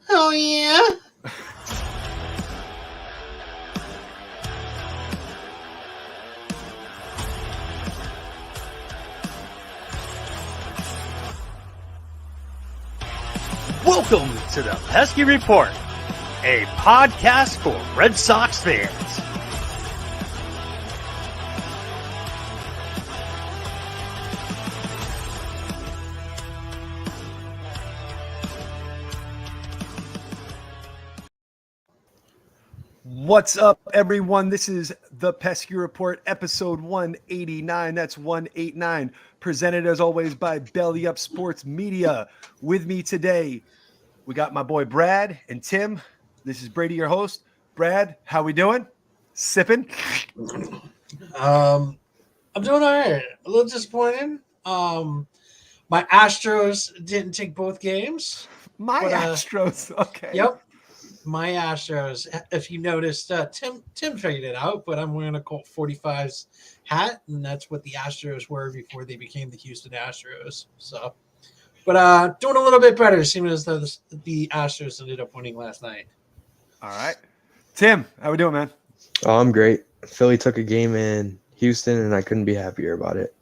Oh, yeah? Welcome to the Pesky Report, a podcast for Red Sox fans. What's up, everyone? This is the Pesky Report, episode 189. That's 189. Presented, as always, by Belly Up Sports Media. With me today, we got my boy Brad and Tim. This is Brady, your host. Brad, how we doing? Sipping? I'm doing all right. A little disappointed. My Astros didn't take both games. Astros. Okay. Yep. My Astros. If you noticed, Tim figured it out, but I'm wearing a Colt 45's hat, and that's what the Astros were before they became the Houston Astros. So, but doing a little bit better, seeming as though the Astros ended up winning last night. All right. Tim, how we doing, man? Oh, I'm great. Philly took a game in Houston, and I couldn't be happier about it.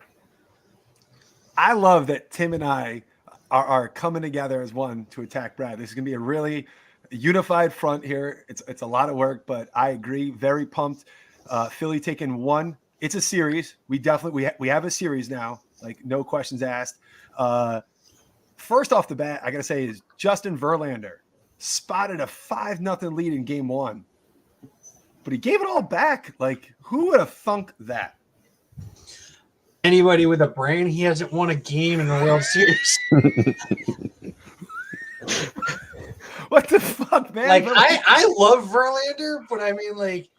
I love that Tim and I are coming together as one to attack Brad. This is going to be a really unified front here. It's a lot of work, but I agree. Very pumped. Philly taking one. It's a series. We have a series now. Like, no questions asked. First off the bat, I got to say is Justin Verlander spotted a 5-0 lead in game one, but he gave it all back. Like, who would have thunk that? Anybody with a brain, he hasn't won a game in the World Series. What the fuck, man? Like, I love Verlander, but I mean, like,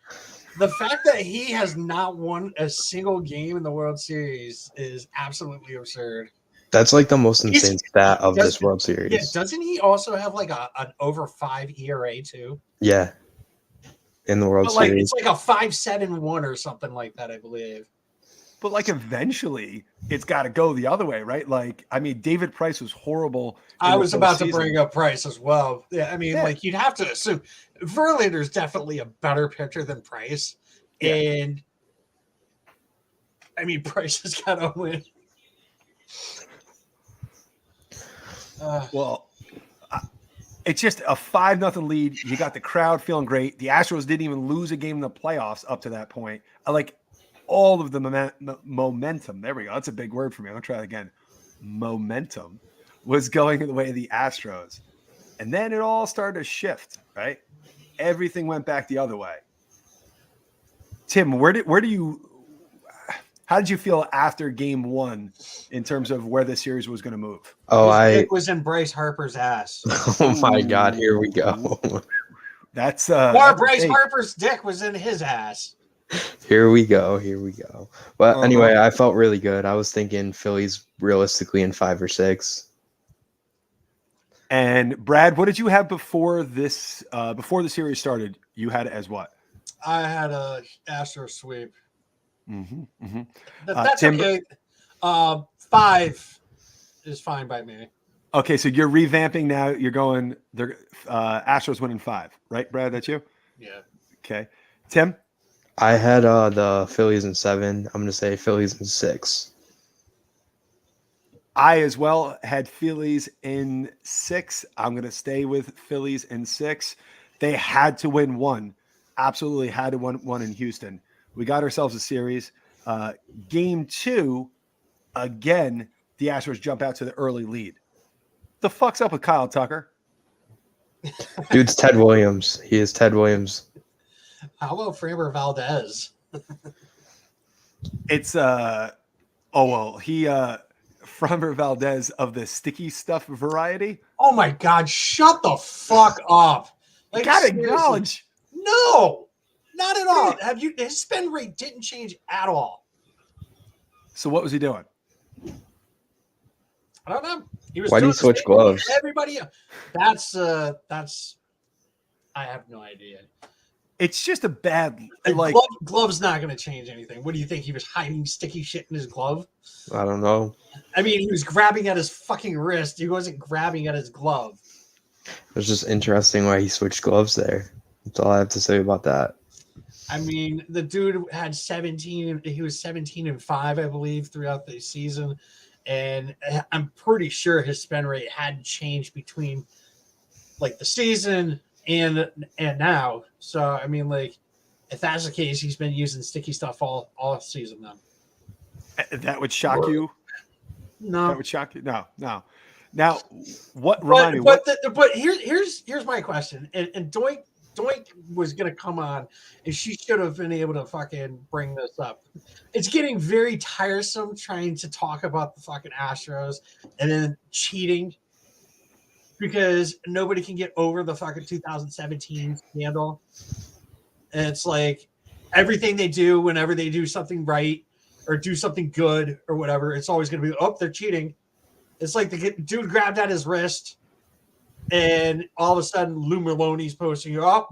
the fact that he has not won a single game in the World Series is absolutely absurd. That's like the most insane stat of this World Series. Yeah, doesn't he also have like an over 5 ERA too? Yeah, in the World Series. It's like a 5.71 or something like that, I believe. But like, eventually it's got to go the other way, right? Like, I mean, David Price was horrible. I was about to bring up Price as well. Yeah, I mean, like, you'd have to assume Verlander is definitely a better pitcher than Price. Yeah. And I mean, Price has got to win. It's just a 5-0 lead. You got the crowd feeling great. The Astros didn't even lose a game in the playoffs up to that point. Like, all of the momentum. There we go. That's a big word for me. I'm gonna try it again. Momentum was going the way of the Astros, and then it all started to shift. Right, everything went back the other way. Tim, how did you feel after game one in terms of where the series was going to move? It was in Bryce Harper's ass. Oh my God, here we go. That's Bryce Harper's dick was in his ass. Here we go. But anyway, I felt really good. I was thinking Philly's realistically in 5 or 6. And Brad, what did you have before this? Before the series started, you had it as what? I had a Astro sweep. That's Tim, okay. 5 is fine by me. Okay, so you're revamping now. You're going. They're Astros winning 5, right, Brad? That's you. Yeah. Okay, Tim. I had the Phillies in 7. I'm going to say Phillies in 6. I as well had Phillies in 6. I'm going to stay with Phillies in 6. They had to win one. Absolutely had to win one in Houston. We got ourselves a series. Game 2, again, the Astros jump out to the early lead. The fuck's up with Kyle Tucker? Dude's Ted Williams. He is Ted Williams. How about Framber Valdez? It's Framber Valdez of the sticky stuff variety. Oh my God! Shut the fuck up! Like, gotta acknowledge. No, not at all. His spin rate didn't change at all. So what was he doing? I don't know. Why do you switch gloves? Everybody, that's. I have no idea. It's just a bad glove's not going to change anything. What do you think? He was hiding sticky shit in his glove? I don't know. I mean, he was grabbing at his fucking wrist. He wasn't grabbing at his glove. It's just interesting why he switched gloves there. That's all I have to say about that. I mean, the dude had 17. He was 17-5, I believe, throughout the season, and I'm pretty sure his spin rate hadn't changed between like the season and now. So I mean, like, if that's the case, he's been using sticky stuff all season then. That would shock you. No, That would shock you. No. Now, what? Remind me. What? But here's my question. And Doink was gonna come on, and she should have been able to fucking bring this up. It's getting very tiresome trying to talk about the fucking Astros and then cheating because nobody can get over the fucking 2017 scandal. And it's like everything they do, whenever they do something right or do something good or whatever, it's always going to be, oh, they're cheating. It's like the dude grabbed at his wrist, and all of a sudden Lou Maloney's posting, oh,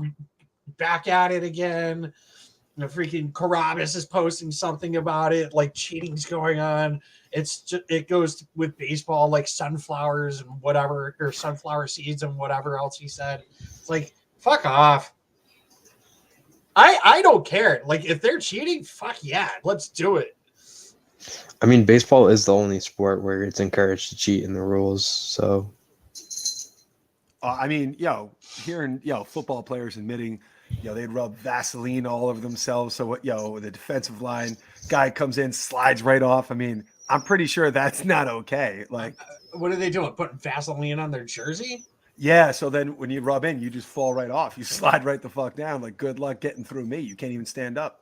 back at it again. The freaking Carabas is posting something about it, like cheating's going on. It's just, it goes with baseball, like sunflowers and whatever, or sunflower seeds and whatever else he said. It's like, fuck off. I don't care. Like, if they're cheating, fuck yeah, let's do it. I mean, baseball is the only sport where it's encouraged to cheat in the rules. So, I mean, hearing football players admitting, they'd rub Vaseline all over themselves. So what, the defensive line guy comes in, slides right off. I mean, I'm pretty sure that's not okay. Like, what are they doing? Putting Vaseline on their jersey? Yeah. So then when you rub in, you just fall right off. You slide right the fuck down. Like, good luck getting through me. You can't even stand up.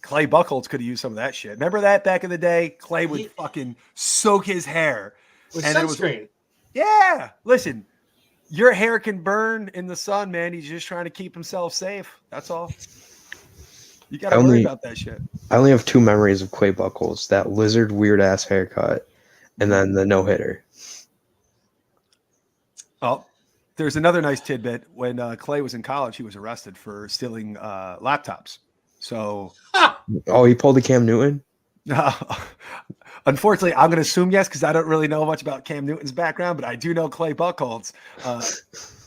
Clay Buchholz could have used some of that shit. Remember that back in the day? Clay would fucking soak his hair. With sunscreen. Yeah. Listen, your hair can burn in the sun, man. He's just trying to keep himself safe. That's all. You got to worry about that shit. I only have two memories of Clay Buchholz, that lizard weird ass haircut and then the no-hitter. Oh, there's another nice tidbit. When Clay was in college, he was arrested for stealing laptops. So, he pulled a Cam Newton? Unfortunately, I'm going to assume yes, because I don't really know much about Cam Newton's background, but I do know Clay Buchholz.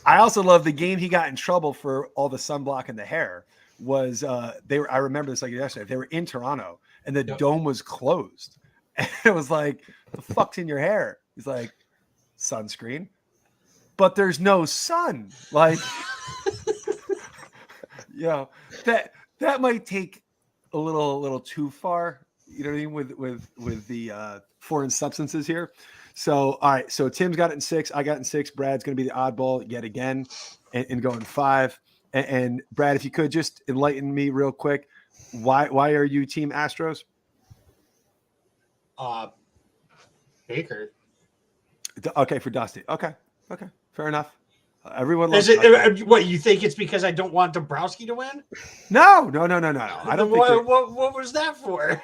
I also love the game he got in trouble for all the sunblock in the hair. I remember this like yesterday. They were in Toronto and the dome was closed. And it was like, the fuck's in your hair? He's like, sunscreen. But there's no sun. Like, that might take a little too far. You know what I mean? With the foreign substances here. So, all right. So Tim's got it in 6. I got it in 6. Brad's going to be the oddball yet again and going 5. And Brad, if you could just enlighten me real quick, why are you Team Astros? Baker. Okay, for Dusty. Okay, fair enough. Everyone loves what, you think it's because I don't want Dombrowski to win? No. I don't think what was that for?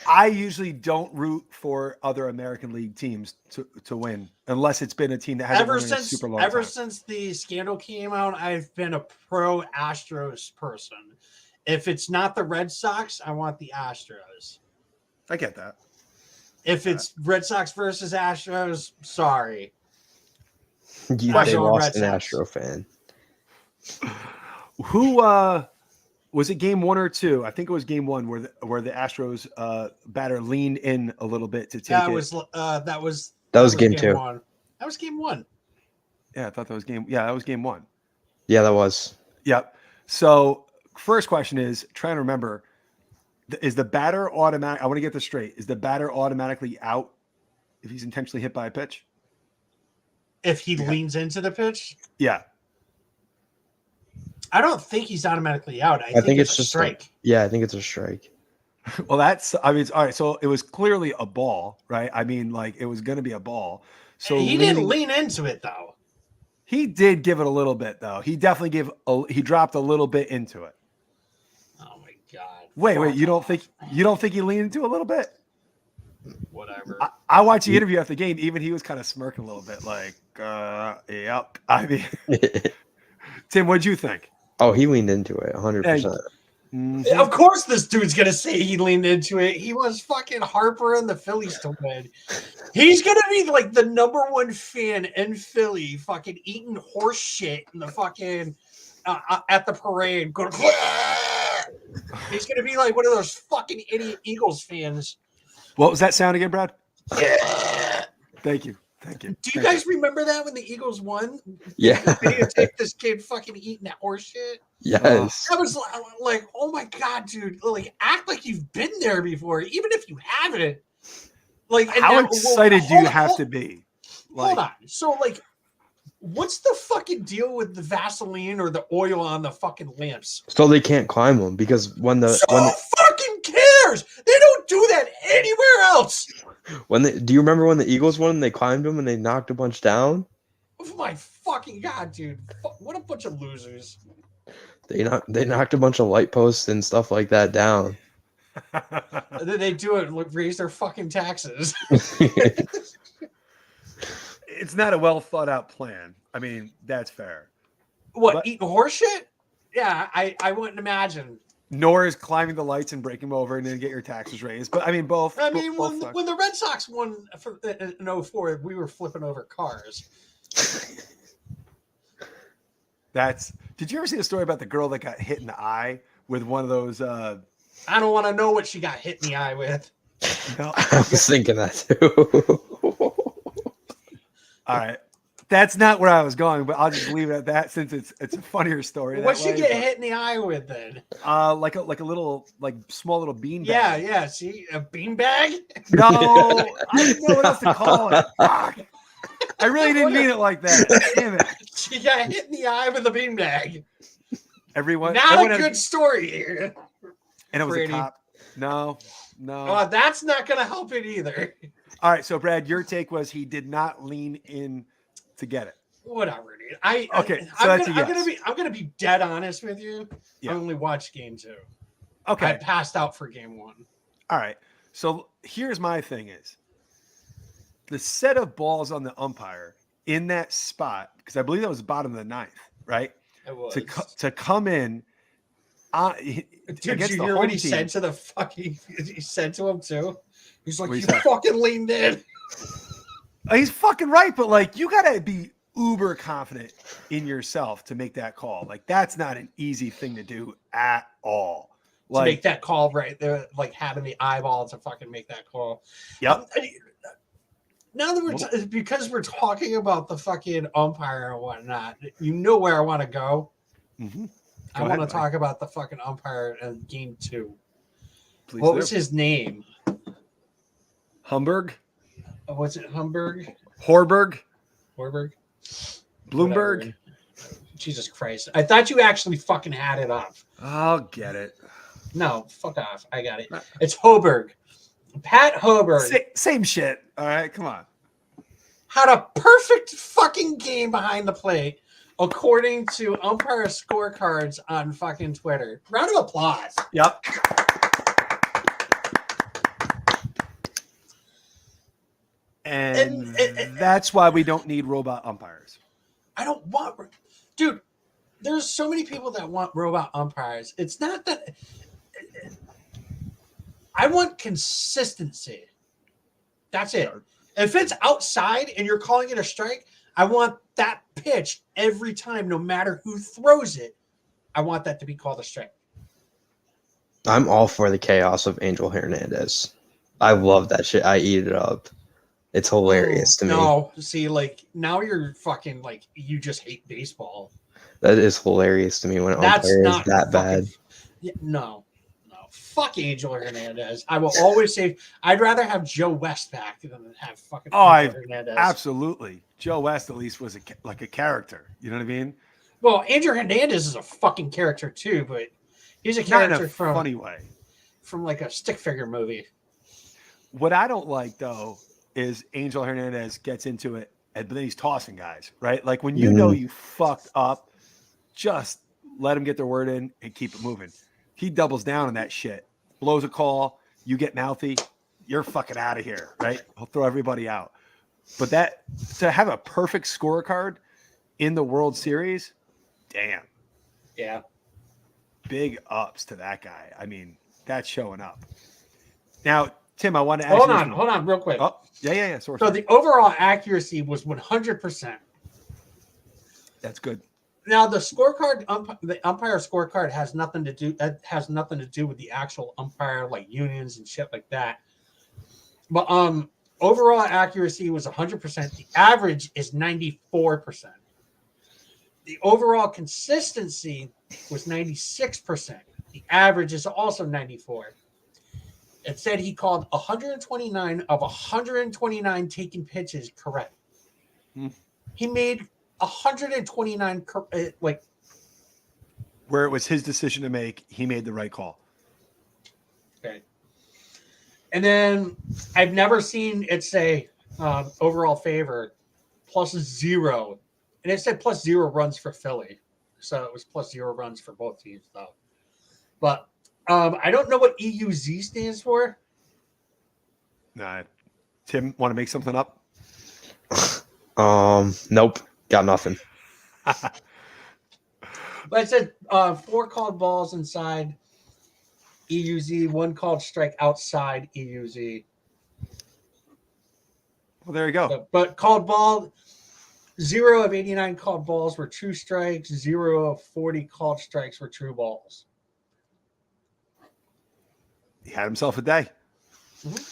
I usually don't root for other American League teams to win unless it's been a team that hasn't won in a super long time. Ever since the scandal came out, I've been a pro Astros person. If it's not the Red Sox, I want the Astros. I get that. If it's Red Sox versus Astros, sorry. They lost an Astro fan. Who was it? Game 1 or 2? I think it was game 1 where the Astros batter leaned in a little bit to take that it. That was game 2. That was game 1. Yeah, I thought that was game. Yeah, that was game 1. Yeah, that was. Yep. So first question is, trying to remember, is the batter automatic? I want to get this straight. Is the batter automatically out if he's intentionally hit by a pitch? If he leans into the pitch? Yeah. I don't think he's automatically out. I think it's just a strike. I think it's a strike. Well, it's all right. So it was clearly a ball, right? I mean, like, it was going to be a ball. So he didn't lean into it, though. He did give it a little bit, though. He definitely he dropped a little bit into it. Oh my God. Wait, you don't think he leaned into a little bit? Whatever. I watched the interview after the game. Even he was kind of smirking a little bit, like, yep. I mean, Tim, what'd you think? Oh, he leaned into it 100%. Mhm. Of course, this dude's gonna say he leaned into it. He was fucking Harper and the Phillies to win. He's gonna be like the #1 fan in Philly, fucking eating horse shit in the fucking at the parade. Going, he's gonna be like one of those fucking idiot Eagles fans. What was that sound again, Brad? Yeah. Thank you. Thank you. Do you Thank guys remember that when the Eagles won? Yeah. They videotaped this kid fucking eating that horse shit. Yes. I was like, oh my god, dude! Like, act like you've been there before, even if you haven't. Like, and How now, excited do you have to be? Hold on. So, like, what's the fucking deal with the Vaseline or the oil on the fucking lamps? So they can't climb them because Fucking cares? They don't do that anywhere else. do you remember when the Eagles won and they climbed them and they knocked a bunch down? Oh my fucking god, dude! What a bunch of losers. They knocked a bunch of light posts and stuff like that down. And then they do it, raise their fucking taxes. It's not a well thought out plan. I mean, that's fair. What, eating horse shit? Yeah, I wouldn't imagine. Nor is climbing the lights and breaking them over and then get your taxes raised. But I mean, both. I mean, both when the Red Sox won in 04, we were flipping over cars. Did you ever see the story about the girl that got hit in the eye with one of those? I don't want to know what she got hit in the eye with. No, I was thinking that too. all right. That's not where I was going, but I'll just leave it at that since it's a funnier story. What'd she get hit in the eye with then? Like a little small little bean bag. Yeah. See, a bean bag? No, I didn't know what else to call it. Fuck. I really didn't mean it like that. Damn it. She got hit in the eye with a bean bag. Everyone Not a good story here. And it was Brady. a cop. No. That's not gonna help it either. All right, so Brad, your take was he did not lean in to get it. Whatever, dude. I'm gonna be dead honest with you. Yeah. I only watched game 2. Okay. I passed out for game 1. All right. So here's my thing is the set of balls on the umpire in that spot, because I believe that was the bottom of the 9th, right? It was. To come in Dude, did you hear what he said to the fucking he said to him too? He's like, you fucking leaned in. He's fucking right, but like you gotta be uber confident in yourself to make that call. Like that's not an easy thing to do at all. To make that call right there, like having the eyeball to fucking make that call. Yep. Now that because we're talking about the fucking umpire and whatnot, you know where I want to go. Mm-hmm. I want to talk about the fucking umpire in game 2. Please what was his name? Humberg? Was it Humberg? Horberg? Bloomberg? Whatever. Jesus Christ. I thought you actually fucking had it up. I'll get it. No, fuck off. I got it. It's Hoberg. Pat Hoberg. Same shit. All right, come on. Had a perfect fucking game behind the plate, according to umpire scorecards on fucking Twitter. Round of applause. Yep. And that's why we don't need robot umpires. I don't want... Dude, there's so many people that want robot umpires. It's not that... I want consistency. That's it. If it's outside and you're calling it a strike, I want that pitch every time, no matter who throws it. I want that to be called a strike. I'm all for the chaos of Angel Hernandez. I love that shit. I eat it up. It's hilarious to me. No, see, like, now you're fucking, like, you just hate baseball. That is hilarious to me when That's umpire not is that fucking, bad. Yeah, no. Fuck Angel Hernandez. I will always say I'd rather have Joe West back than have fucking Angel Hernandez. Absolutely. Joe West at least was like a character. You know what I mean? Well, Angel Hernandez is a fucking character too, but he's a character from funny way. From like a stick figure movie. What I don't like though is Angel Hernandez gets into it and then he's tossing guys, right? Like when you know you fucked up, just let them get their word in and keep it moving. He doubles down on that shit, blows a call, you get mouthy, you're fucking out of here, right? He'll throw everybody out. But that to have a perfect scorecard in the World Series, damn. Yeah. big ups to that guy. I mean, that's showing up. Now, Tim, I want to ask Hold you. on, real quick. Oh, yeah. So the overall accuracy was 100%. That's good. Now the scorecard, the umpire scorecard has nothing to do with the actual umpire, like unions and shit like that. But overall accuracy was 100%. The average is 94%. The overall consistency was 96%. The average is also 94. It said he called 129 of 129 taken pitches correct. He made 129 where it was his decision to make, he made the right call. Okay. And then I've never seen it say overall favor +0. And it said +0 runs for Philly. So it was +0 runs for both teams, though. But I don't know what EUZ stands for. Nah, Tim, want to make something up? Nope, got nothing. But it said 4 called balls inside EUZ, 1 called strike outside EUZ. Well, there you go. But called ball, 0 of 89 called balls were true strikes. 0 of 40 called strikes were true balls. He had himself a day. Mm-hmm.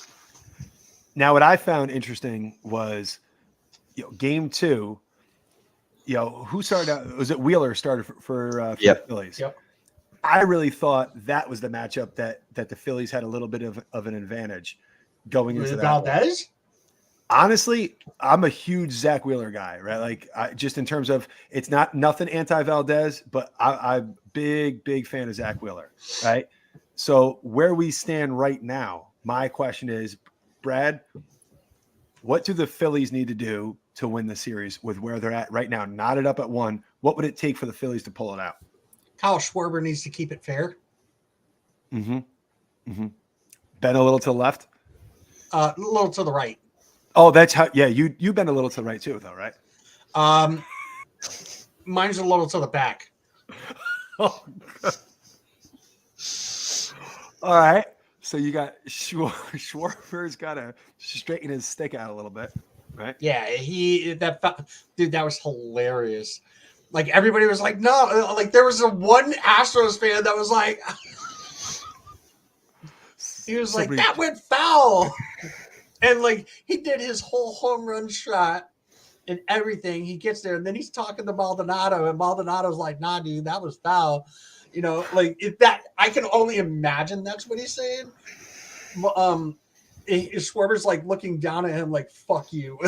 Now, what I found interesting was, game 2. Who started out? Was it Wheeler started for the Phillies? Yep. I really thought that was the matchup that the Phillies had a little bit of an advantage going into that. Valdez? Honestly, I'm a huge Zach Wheeler guy, right? Like, just in terms of, it's nothing anti-Valdez, but I'm big fan of Zach Wheeler, right? So where we stand right now, my question is, Brad, what do the Phillies need to do to win the series with where they're at right now? Knotted up at 1. What would it take for the Phillies to pull it out? Kyle Schwarber needs to keep it fair. Ben a little to the left? A little to the right. Oh, that's how. Yeah, you been a little to the right too, though, right? Mine's a little to the back. Oh, all right. So you got Schwarber's got to straighten his stick out a little bit, right? Yeah, that was hilarious. Like, everybody was like, no, like there was one Astros fan that was like, he was like, that went foul. And like, he did his whole home run shot and everything. He gets there and then he's talking to Maldonado, and Maldonado's like, nah, dude, that was foul. Like, I can only imagine that's what he's saying. Schwarber's like looking down at him like, fuck you.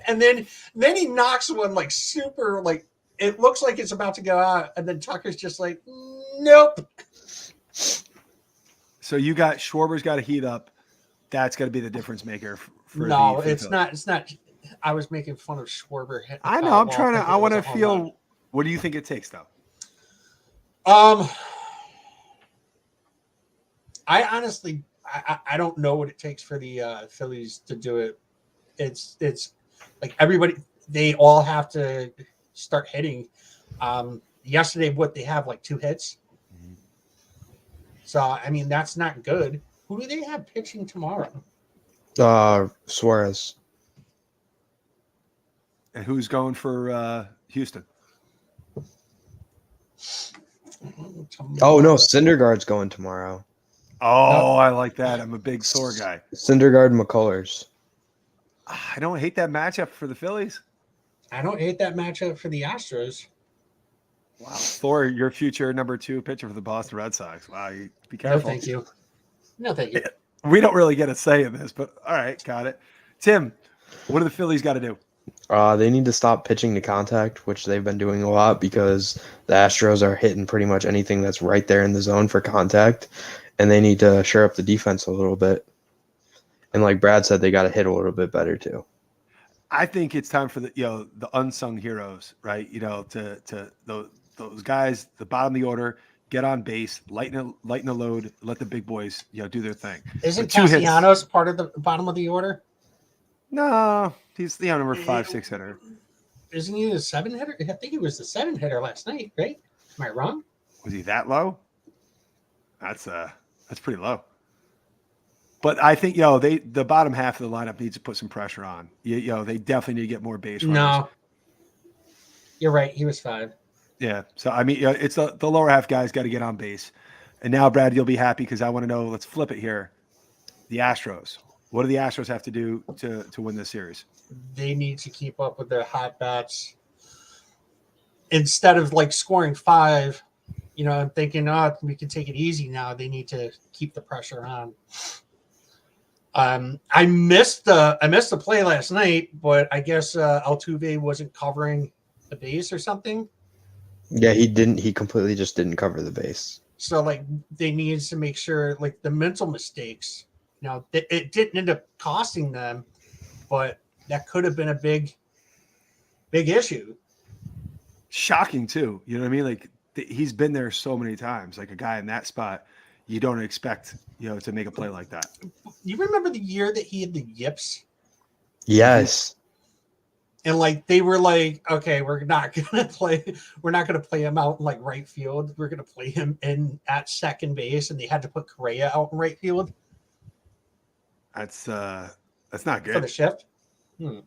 And then he knocks one like super, like, it looks like it's about to go out, and then Tucker's just like, nope. So you got Schwarber's got to heat up. That's got to be the difference maker. It's not. It's not. I was making fun of Schwarber. I know. I'm trying to. I want to feel. What do you think it takes, though? I honestly, I don't know what it takes for the Phillies to do it. It's like everybody. They all have to start hitting. Yesterday, they have like 2 hits. So I mean, that's not good. Who do they have pitching tomorrow? Suarez. And who's going for Houston? Oh no, Syndergaard's going tomorrow. Oh, I like that. I'm a big Thor guy. Syndergaard, McCullers. I don't hate that matchup for the Phillies. I don't hate that matchup for the Astros. Wow, Thor, your future number 2 pitcher for the Boston Red Sox. Wow, you be careful. No, thank you. No, thank you. We don't really get a say in this, but all right, got it. Tim, what do the Phillies got to do? They need to stop pitching to contact, which they've been doing a lot, because the Astros are hitting pretty much anything that's right there in the zone for contact, and they need to shore up the defense a little bit. And like Brad said, they got to hit a little bit better too. I think it's time for the unsung heroes, right? To those guys, the bottom of the order, get on base, lighten the load, let the big boys do their thing. Isn't Castellanos part of the bottom of the order? No, he's number 5, 6 hitter. Isn't he the 7 hitter? I think he was the 7 hitter last night, right? Am I wrong? Was he that low? That's pretty low. But I think the bottom half of the lineup needs to put some pressure on. They definitely need to get more base runners. No, you're right. He was 5. Yeah. So I mean, it's the lower half guys got to get on base. And now, Brad, you'll be happy because I want to know. Let's flip it here. The Astros. What do the Astros have to do to win this series? They need to keep up with their hot bats. Instead of like scoring 5, I'm thinking, we can take it easy now. They need to keep the pressure on. I missed the play last night, but I guess Altuve wasn't covering the base or something. Yeah, he didn't. He completely just didn't cover the base. So like they needed to make sure like the mental mistakes. It didn't end up costing them, but that could have been a big issue. Shocking too. You know what I mean? Like he's been there so many times. Like a guy in that spot, you don't expect to make a play like that. You remember the year that he had the yips? Yes. And like they were like, okay, we're not gonna play him out in like right field. We're gonna play him in at second base, and they had to put Correa out in right field. That's not good For the shift. Do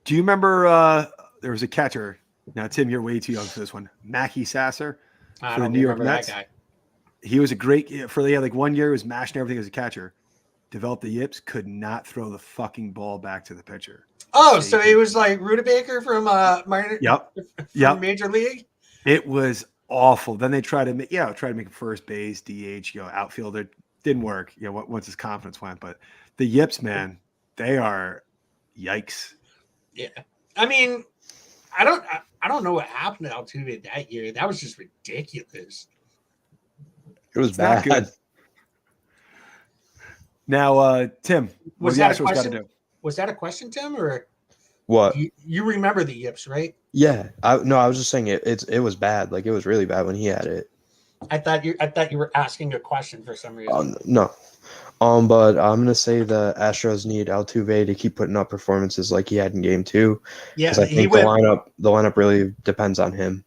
you remember there was a catcher? Now, Tim, you're way too young for this one. Mackie Sasser for the New York Mets. That guy. He was a great like 1 year. He was mashing everything as a catcher. Developed the yips. Could not throw the fucking ball back to the pitcher. Oh, so it was like Rudibaker from Major League. It was awful. Then they tried to make him first base, DH, outfielder. Didn't work. Once his confidence went. But the yips, man, they are yikes. Yeah, I mean, I don't know what happened to Altuve that year. That was just ridiculous. It was bad. Not good. Now, Tim, what the Astros got to do? Was that a question, Tim, or what? You remember the yips, right? Yeah, I was just saying it was bad. Like it was really bad when he had it. I thought you were asking a question for some reason. No. But I'm gonna say the Astros need Altuve to keep putting up performances like he had in Game 2. Yeah, I think the lineup really depends on him.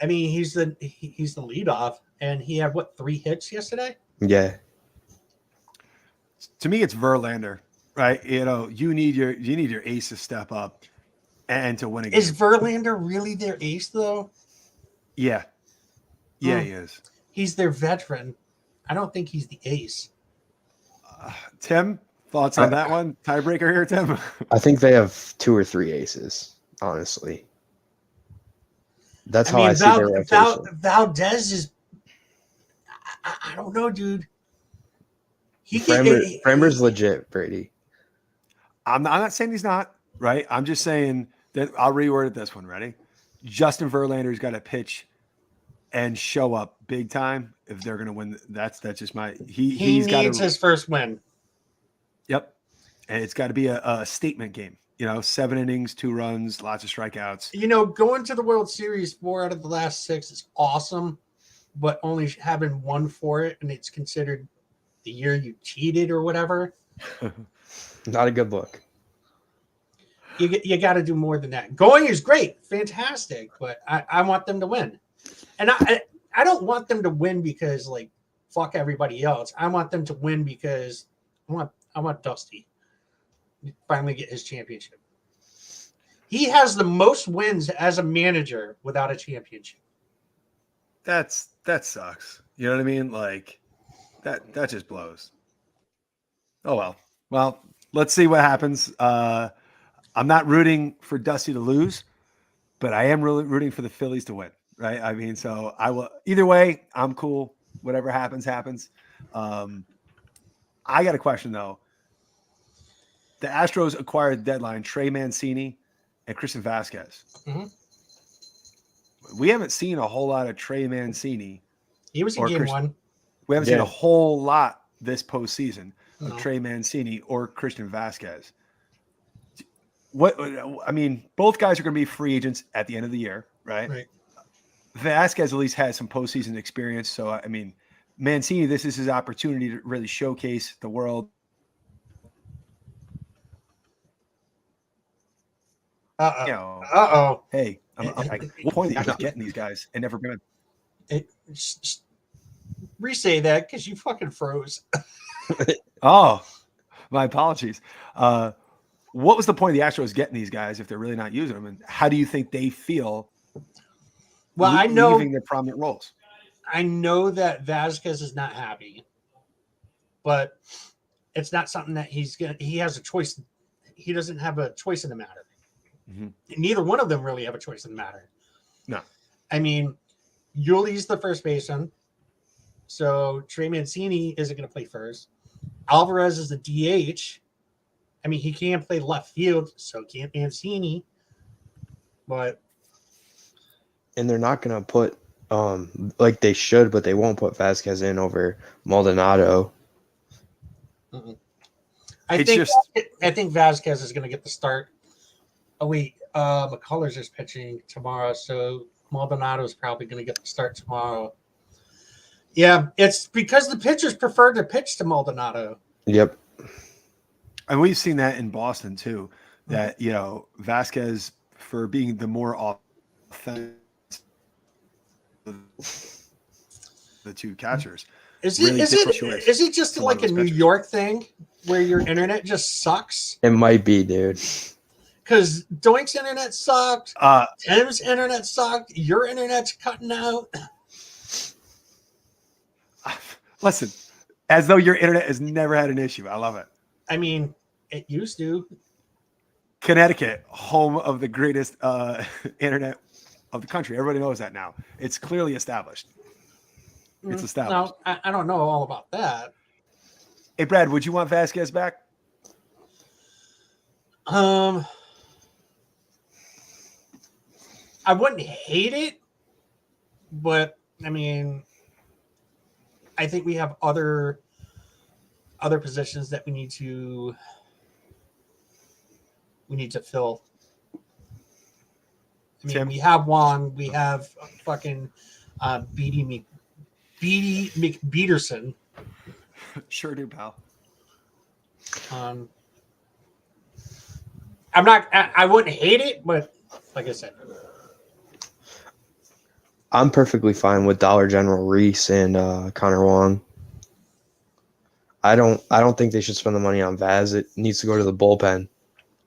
I mean, he's the leadoff, and he had 3 hits yesterday. Yeah. To me, it's Verlander, right? You need your ace to step up and to win a game. Is Verlander really their ace, though? Yeah. Yeah, he is. He's their veteran. I don't think he's the ace. Tim, thoughts on that one? Tiebreaker here, Tim? I think they have 2 or 3 aces, honestly. That's how I see their rotation. Valdez is – I don't know, dude. Framber's legit, Brady. I'm not saying he's not, right? I'm just saying that I'll reword it this one. Ready? Justin Verlander's got to pitch and show up big time if they're going to win. That's just my – he needs his first win. Yep. And it's got to be a statement game. 7 innings, 2 runs, lots of strikeouts. Going to the World Series 4 out of the last 6 is awesome, but only having 1 for it, and it's considered the year you cheated or whatever. Not a good look. You got to do more than that. Going is great, fantastic, but I want them to win. And I don't want them to win because, like, fuck everybody else. I want them to win because I want Dusty to finally get his championship. He has the most wins as a manager without a championship. That sucks. You know what I mean? Like, that just blows. Oh, well. Well, let's see what happens. I'm not rooting for Dusty to lose, but I am really rooting for the Phillies to win, right? I mean, so I will – either way, I'm cool. Whatever happens, happens. I got a question, though. The Astros acquired the deadline Trey Mancini and Christian Vasquez. Mm-hmm. We haven't seen a whole lot of Trey Mancini. He was in Game 1. We haven't seen a whole lot this postseason of Trey Mancini or Christian Vasquez. Both guys are going to be free agents at the end of the year, right? Right. Vasquez at least has some postseason experience. So, Mancini, this is his opportunity to really showcase the world. Uh-oh. Hey, what point are you getting these guys and never been? Re-say that because you fucking froze. Oh, my apologies. What was the point of the Astros getting these guys if they're really not using them? And how do you think they feel Well, leaving their prominent roles? I know that Vasquez is not happy, but it's not something that he has a choice. He doesn't have a choice in the matter. Mm-hmm. Neither one of them really have a choice in the matter. No. I mean, Yuli's the first baseman, so Trey Mancini isn't going to play first. Alvarez is the DH. I mean, he can't play left field, so can't Mancini. And they're not going to put like they should, but they won't put Vasquez in over Maldonado. I think Vasquez is going to get the start. Oh wait, McCullers is pitching tomorrow, so Maldonado is probably going to get the start tomorrow. Yeah, it's because the pitchers prefer to pitch to Maldonado. Yep. And we've seen that in Boston too, that, Vasquez, for being the more offensive the two catchers. Is really he just like a New York thing where your internet just sucks? It might be, dude. Because Doink's internet sucked. Tim's internet sucked. Your internet's cutting out. Listen, as though your internet has never had an issue. I love it. I mean, it used to. Connecticut, home of the greatest internet of the country. Everybody knows that now. It's clearly established. It's established. No, I don't know all about that. Hey, Brad, would you want Vasquez back? I wouldn't hate it, but I mean, I think we have other positions that we need to fill. I mean, Tim? we have Wong, we have fucking Beatty McBeaterson. Sure do, pal. I wouldn't hate it, but like I said, I'm perfectly fine with Dollar General Reese and Connor Wong. I don't think they should spend the money on Vaz. It needs to go to the bullpen,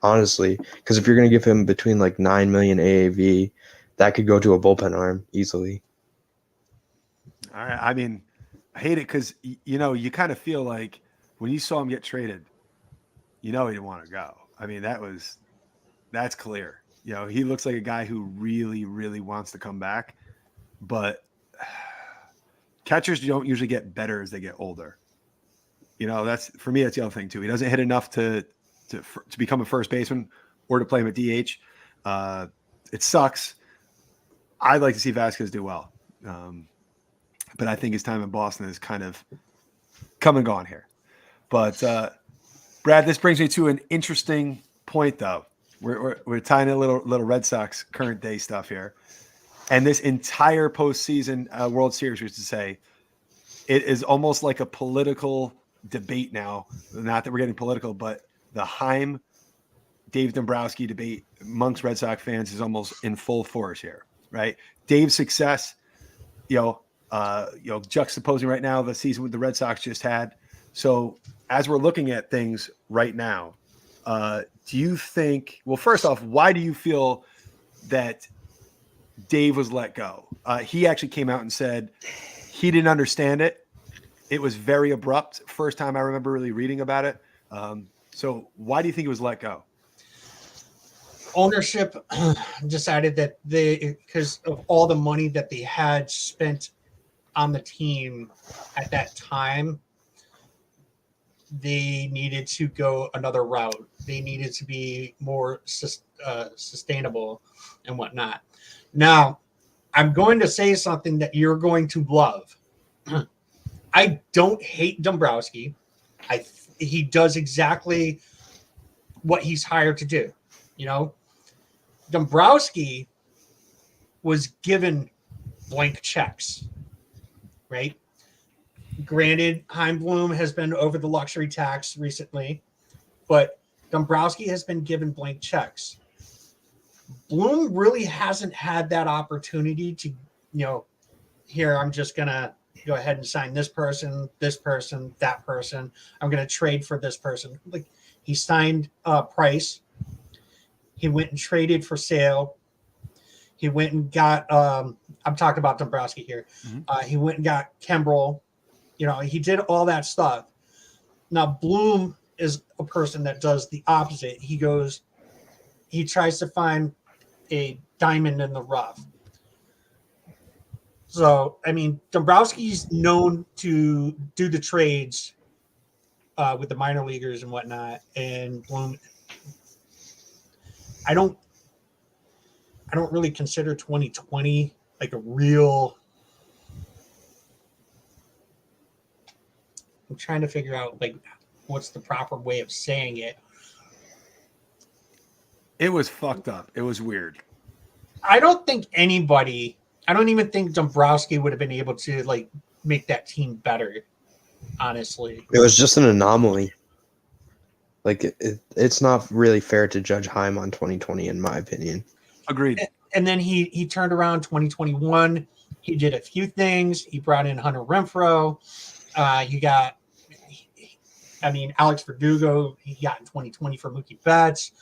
honestly. Because if you're going to give him between like 9 million AAV, that could go to a bullpen arm easily. All right. I mean, I hate it because, you kind of feel like when you saw him get traded, he didn't want to go. I mean, that's clear. He looks like a guy who really, really wants to come back. But catchers don't usually get better as they get older. That's for me. That's the other thing too. He doesn't hit enough to become a first baseman or to play him at DH. It sucks. I'd like to see Vasquez do well, but I think his time in Boston is kind of come and gone here. But Brad, this brings me to an interesting point, though. We're tying a little Red Sox current day stuff here. And this entire postseason World Series, which is to say, it is almost like a political debate now. Not that we're getting political, but the Heim, Dave Dombrowski debate amongst Red Sox fans is almost in full force here, right? Dave's success, juxtaposing right now the season with the Red Sox just had. So as we're looking at things right now, do you think? Well, first off, why do you feel that Dave was let go? He actually came out and said he didn't understand it. It was very abrupt. First time I remember really reading about it. So why do you think he was let go? Ownership decided that because of all the money that they had spent on the team at that time, they needed to go another route. They needed to be more sustainable and whatnot. Now, I'm going to say something that you're going to love. I don't hate Dombrowski. He does exactly what he's hired to do. Dombrowski was given blank checks, right? Granted, Heimblum has been over the luxury tax recently, but Dombrowski has been given blank checks. Bloom really hasn't had that opportunity to, here, I'm just going to go ahead and sign this person, that person. I'm going to trade for this person. Like, he signed Price. He went and traded for Sale. He went and got I'm talking about Dombrowski here. Mm-hmm. He went and got Kimbrel. You know, he did all that stuff. Now, Bloom is a person that does the opposite. He tries to find a diamond in the rough. So, I mean, Dombrowski's known to do the trades with the minor leaguers and whatnot. And Bloom, I don't really consider 2020 like a real. I'm trying to figure out like what's the proper way of saying it. It was fucked up. It was weird. I don't even think Dombrowski would have been able to like make that team better. Honestly, It was just an anomaly. Like it's not really fair to judge Heim on 2020, in my opinion. Agreed. And then he turned around 2021. He did a few things. He brought in Hunter Renfroe. Alex Verdugo, he got in 2020 for Mookie Betts.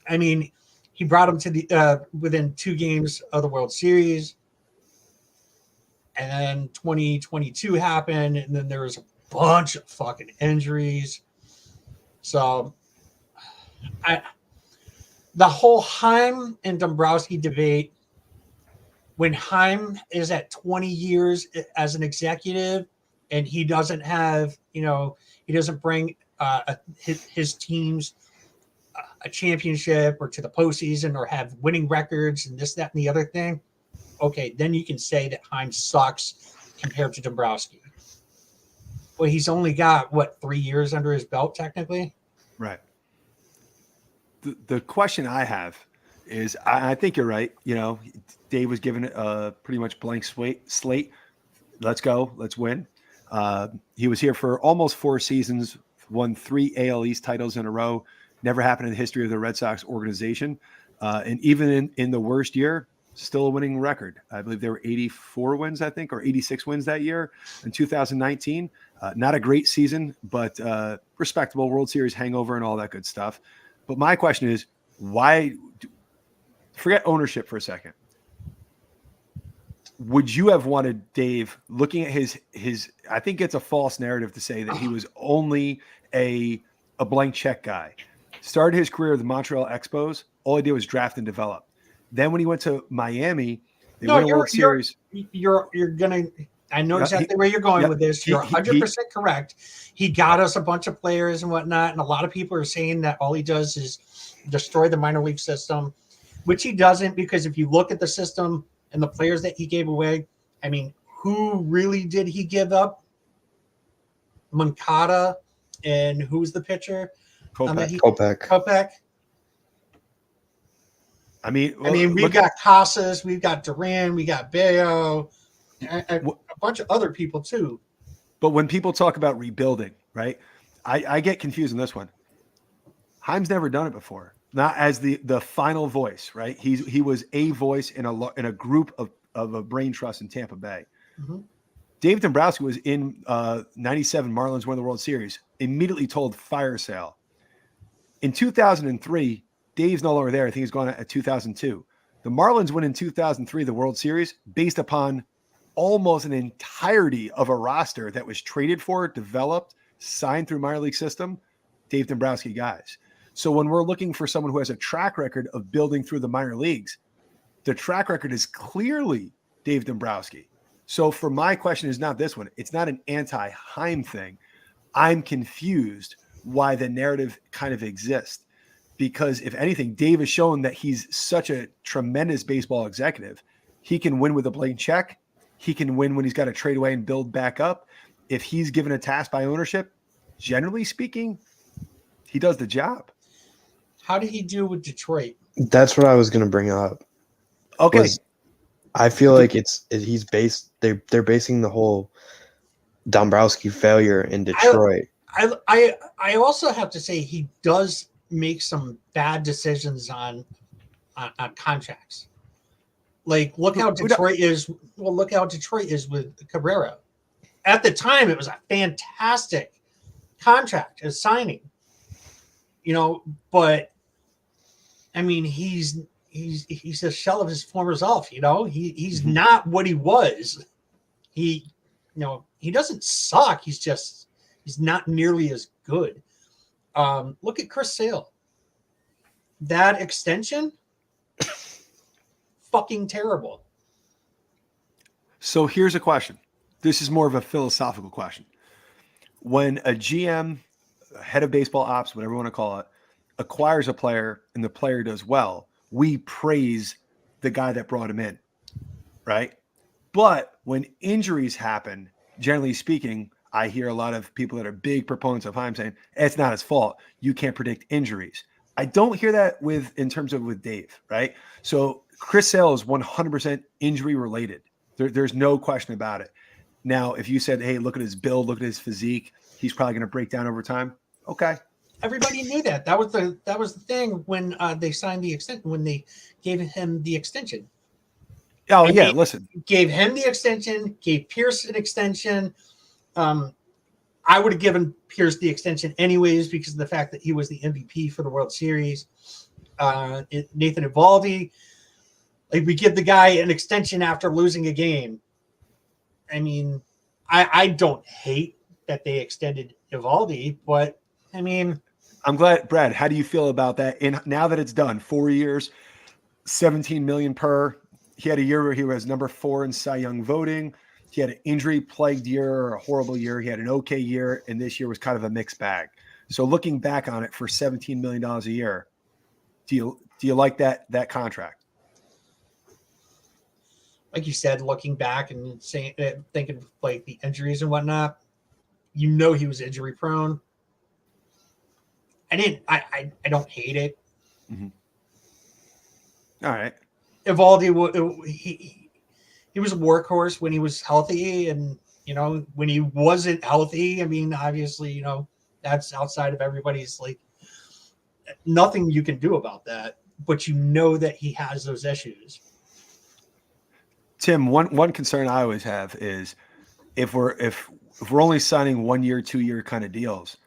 I mean, he brought him to the within 2 games of the World Series. And then 2022 happened, and then there was a bunch of fucking injuries. So the whole Heim and Dombrowski debate, when Heim is at 20 years as an executive and he doesn't have, he doesn't bring his teams a championship or to the postseason or have winning records and this, that, and the other thing, okay, then you can say that Heim sucks compared to Dombrowski. Well, he's only got, 3 years under his belt technically? Right. The question I have is, I think you're right. Dave was given a pretty much blank slate. Let's go. Let's win. He was here for almost 4 seasons, won 3 AL East titles in a row. Never happened in the history of the Red Sox organization. And even in the worst year, still a winning record. I believe there were 84 wins, I think, or 86 wins that year in 2019. Not a great season, but respectable World Series hangover and all that good stuff. But my question is, forget ownership for a second. Would you have wanted Dave, looking at his, I think it's a false narrative to say that he was only a blank check guy. Started his career with the Montreal Expos. All he did was draft and develop. Then when he went to Miami, they won a World Series. You're gonna. I know exactly where you're going with this. You're 100% correct. He got us a bunch of players and whatnot, and a lot of people are saying that all he does is destroy the minor league system, which he doesn't, because if you look at the system and the players that he gave away, I mean, who really did he give up? Moncada, and who's the pitcher? Kopech. I mean, we've got Casas, we've got Duran, we got Bayo, a bunch of other people too. But when people talk about rebuilding, right, I get confused in this one. Heim's never done it before, not as the final voice, right? He was a voice in a group of a brain trust in Tampa Bay. Mm-hmm. Dave Dombrowski was in 97 Marlins won the World Series, immediately told fire sale. In 2003, Dave's no longer there. I think he's gone at 2002. The Marlins win in 2003 the World Series based upon almost an entirety of a roster that was traded for, developed, signed through minor league system, Dave Dombrowski guys. So when we're looking for someone who has a track record of building through the minor leagues, the track record is clearly Dave Dombrowski. So for my question is not this one. It's not an anti-Heim thing. I'm confused why the narrative kind of exists. Because if anything, Dave has shown that he's such a tremendous baseball executive. He can win with a blank check. He can win when he's got to trade away and build back up. If he's given a task by ownership, generally speaking, he does the job. How did he do with Detroit? That's what I was going to bring up. Okay. I feel like they're basing the whole Dombrowski failure in Detroit. I also have to say he does make some bad decisions on contracts. Like, look how Detroit is. Well, look how Detroit is with Cabrera. At the time, it was a fantastic contract, a signing. But I mean, he's a shell of his former self. He's not what he was. He doesn't suck. He's not nearly as good. Look at Chris Sale. That extension, fucking terrible. So here's a question. This is more of a philosophical question. When a GM, head of baseball ops, whatever you want to call it, acquires a player and the player does well, we praise the guy that brought him in, right? But when injuries happen, generally speaking, I hear a lot of people that are big proponents of Heim saying, it's not his fault. You can't predict injuries. I don't hear that in terms of with Dave, right? So Chris Sale is 100% injury related. There's no question about it. Now, if you said, hey, look at his build, look at his physique, he's probably going to break down over time. Okay. Everybody knew that. That was the thing when they signed the extension, when they gave him the extension. Oh, yeah, listen. Gave him the extension, gave Pierce an extension. I would have given Pierce the extension anyways because of the fact that he was the MVP for the World Series. Nathan Eovaldi, like, we give the guy an extension after losing a game. I mean, I don't hate that they extended Eovaldi, but I mean, I'm glad, Brad. How do you feel about that? And now that it's done, 4 years, $17 million per. He had a year where he was number 4 in Cy Young voting. He had an injury-plagued year or a horrible year. He had an okay year, and this year was kind of a mixed bag. So looking back on it, for $17 million a year, do you like that contract? Like you said, looking back and thinking like the injuries and whatnot, he was injury prone. I don't hate it. Mm-hmm. All right. Eovaldi, he was a workhorse when he was healthy, and when he wasn't healthy, I mean, obviously, that's outside of everybody's, like, nothing you can do about that. But that he has those issues. Tim, one concern I always have is if we're only signing 1 year, 2 year kind of deals,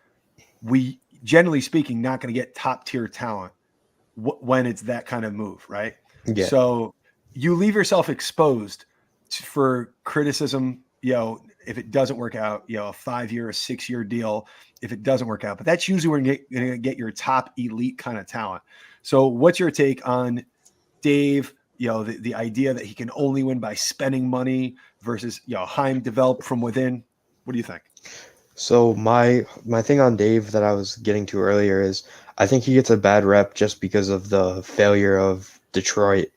we generally speaking not going to get top tier talent when it's that kind of move, right? Yeah. So you leave yourself exposed for criticism, if it doesn't work out, a 5 year, a 6 year deal, if it doesn't work out. But that's usually where you're going to get your top elite kind of talent. So what's your take on Dave? The idea that he can only win by spending money versus, Heim developed from within. What do you think? So my thing on Dave that I was getting to earlier is I think he gets a bad rep just because of the failure of Detroit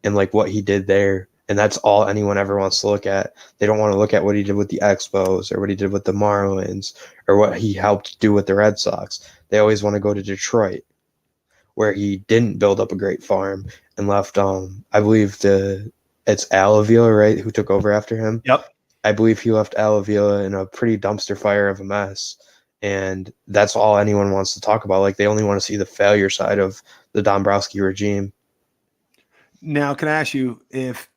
and like what he did there. And that's all anyone ever wants to look at. They don't want to look at what he did with the Expos or what he did with the Marlins or what he helped do with the Red Sox. They always want to go to Detroit, where he didn't build up a great farm and left, I believe it's Al Avila, right, who took over after him? Yep. I believe he left Al Avila in a pretty dumpster fire of a mess. And that's all anyone wants to talk about. Like, they only want to see the failure side of the Dombrowski regime. Now, can I ask you, if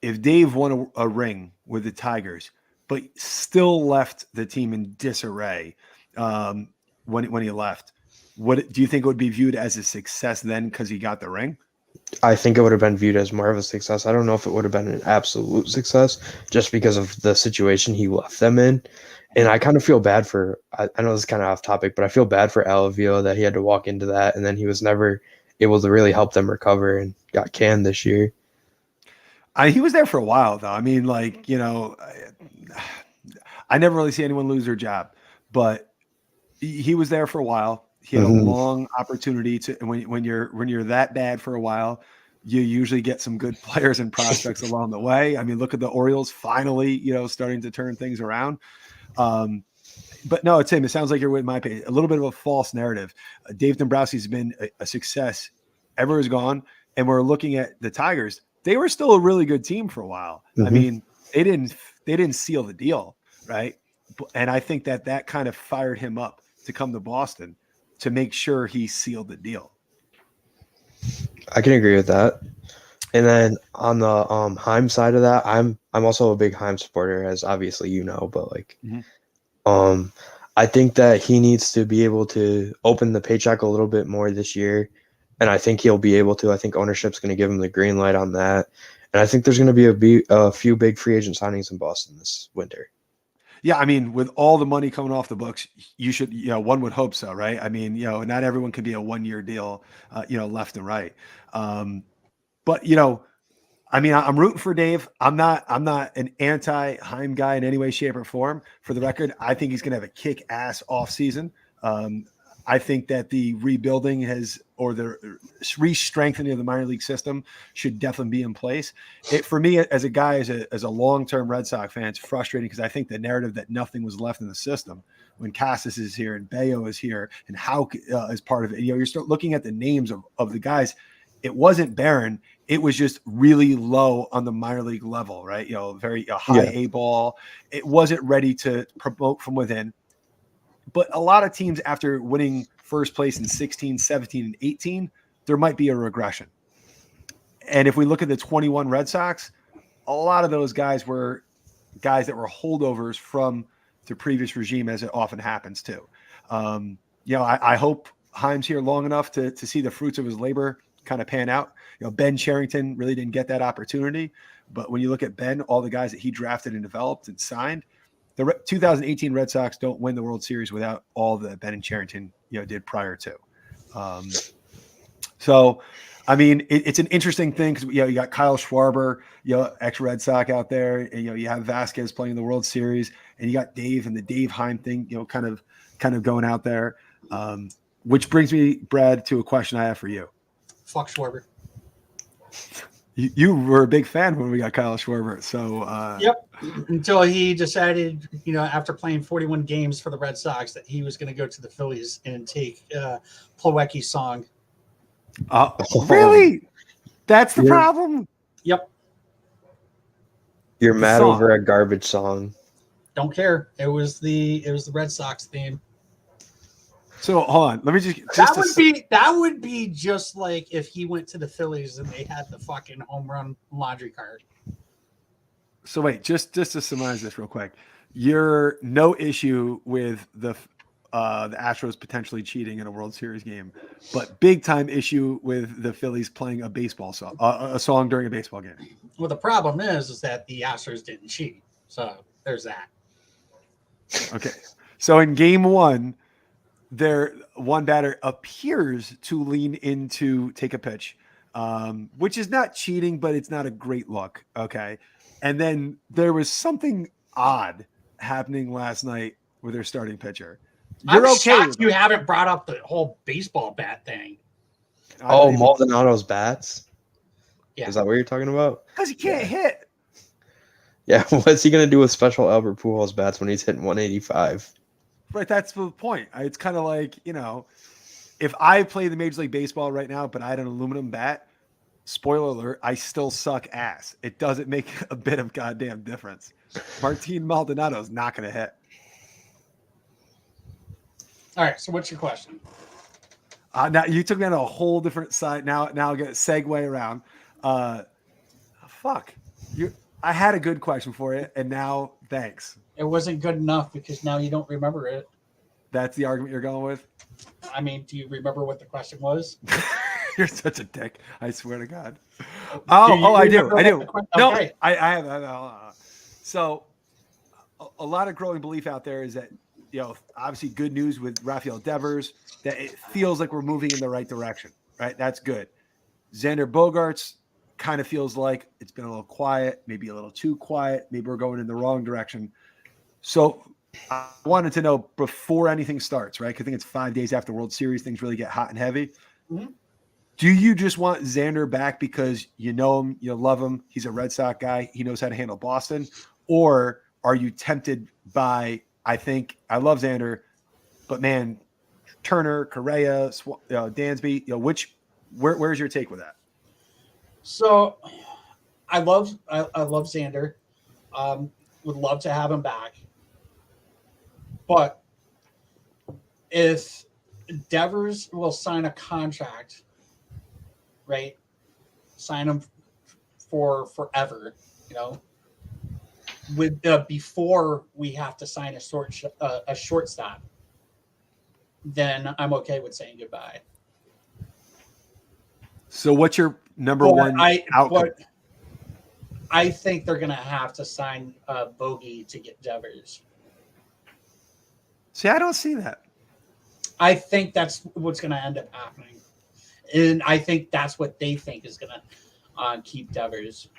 Dave won a ring with the Tigers, but still left the team in disarray when he left, what do you think it would be viewed as a success then because he got the ring? I think it would have been viewed as more of a success. I don't know if it would have been an absolute success just because of the situation he left them in. And I kind of feel bad for, I know this is kind of off topic, but I feel bad for Al Avila that he had to walk into that and then he was never able to really help them recover and got canned this year. He was there for a while, though. I mean, like, I never really see anyone lose their job, but he was there for a while. He had a long opportunity to, when you're that bad for a while, you usually get some good players and prospects along the way. I mean, look at the Orioles finally, starting to turn things around. But no, Tim, it sounds like you're with my page. A little bit of a false narrative. Dave Dombrowski's been a success. Ever is gone. And we're looking at the Tigers. They were still a really good team for a while. I mean, they didn't seal the deal, right? And I think that kind of fired him up to come to Boston to make sure he sealed the deal. I can agree with that. And then on the Heim side of that, I'm also a big Heim supporter, as obviously you know, but like Mhm. I think that he needs to be able to open the paycheck a little bit more this year. And I think he'll be able to. I think ownership's going to give him the green light on that. And I think there's going to be a few big free agent signings in Boston this winter. Yeah, I mean, with all the money coming off the books, you should, one would hope so, right? I mean, not everyone can be a 1-year deal, left and right. But I mean, I'm rooting for Dave. I'm not an anti-Heim guy in any way, shape, or form. For the record, I think he's going to have a kick-ass offseason. I think that the rebuilding or the re-strengthening of the minor league system should definitely be in place. For me, as a guy, as a long-term Red Sox fan, it's frustrating because I think the narrative that nothing was left in the system when Casas is here and Bayo is here and Houck is part of it. You start looking at the names of the guys. It wasn't barren. It was just really low on the minor league level, right? Very high A ball. It wasn't ready to promote from within. But a lot of teams, after winning first place in 16, 17, and 18, there might be a regression. And if we look at the 21 Red Sox, a lot of those guys were guys that were holdovers from the previous regime, as it often happens too. I hope Heim's here long enough to see the fruits of his labor kind of pan out. Ben Cherington really didn't get that opportunity. But when you look at Ben, all the guys that he drafted and developed and signed, the 2018 Red Sox don't win the World Series without all that Ben and Cherington, did prior to. So, I mean, it's an interesting thing because you got Kyle Schwarber, ex-Red Sox out there, and you have Vasquez playing in the World Series, and you got Dave and the Dave Heim thing, kind of going out there. Which brings me, Brad, to a question I have for you. Fuck Schwarber. You were a big fan when we got Kyle Schwarber, so yep. Until he decided, after playing 41 games for the Red Sox, that he was going to go to the Phillies and take Plawecki's song. Really? That's the problem? Yep. You're mad over a garbage song. Don't care. It was the Red Sox theme. So hold on, let me just that would be just like if he went to the Phillies and they had the fucking home run laundry card. So wait, just to summarize this real quick, you're no issue with the Astros potentially cheating in a World Series game, but big time issue with the Phillies playing a baseball song, a song during a baseball game. Well, the problem is that the Astros didn't cheat, so there's that. Okay, so in Game 1. One batter appears to lean into take a pitch, which is not cheating, but it's not a great look. Okay. And then there was something odd happening last night with their starting pitcher. You're I'm shocked you haven't brought up the whole baseball bat thing. Maldonado's bats? Yeah. Is that what you're talking about? Because he can't hit. Yeah. What's he going to do with special Albert Pujols bats when he's hitting 185? Right, that's the point. It's kind of like, if I play the Major League Baseball right now, but I had an aluminum bat, spoiler alert, I still suck ass. It doesn't make a bit of goddamn difference. Martin Maldonado is not going to hit. All right, so what's your question? Now you took me on a whole different side. Now I'll get a segue around. I had a good question for you, and now thanks. It wasn't good enough because now you don't remember it. That's the argument you're going with? I mean, do you remember what the question was? You're such a dick. I swear to God. I do. No, okay. I have. So a lot of growing belief out there is that, obviously good news with Rafael Devers, that it feels like we're moving in the right direction, right? That's good. Xander Bogaerts kind of feels like it's been a little quiet, maybe a little too quiet. Maybe we're going in the wrong direction. So I wanted to know before anything starts, right? Because I think it's 5 days after World Series, things really get hot and heavy. Mm-hmm. Do you just want Xander back because you know him, you love him, he's a Red Sox guy, he knows how to handle Boston? Or are you tempted by, I love Xander, but man, Turner, Correa, Dansby, where's your take with that? So I love Xander. Would love to have him back. But if Devers will sign a contract, right? Sign him for forever, you know, with before we have to sign a shortstop, then I'm okay with saying goodbye. So what's your number But one outcome? But I think they're going to have to sign Bogey to get Devers. See, I don't see that. I think that's what's going to end up happening. And I think that's what they think is going to keep Devers.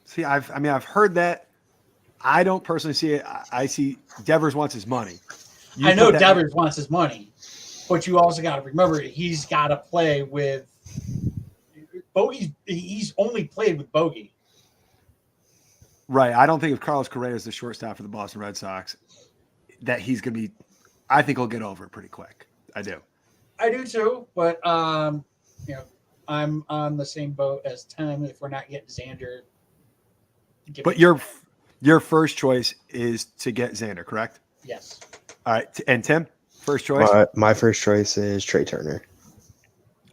See, I've heard that. I don't personally see it. I see Devers wants his money. I know Devers wants his money, but you also got to remember he's got to play with Bogey. He's only played with Bogey. Right. I don't think if Carlos Correa is the shortstop for the Boston Red Sox, that he's going to be. I think he'll get over it pretty quick. I do. I do too, but you know, I'm on the same boat as Tim. If we're not getting Xander, but your first choice is to get Xander, correct? Yes. All right. And Tim, first choice? My first choice is Trey Turner.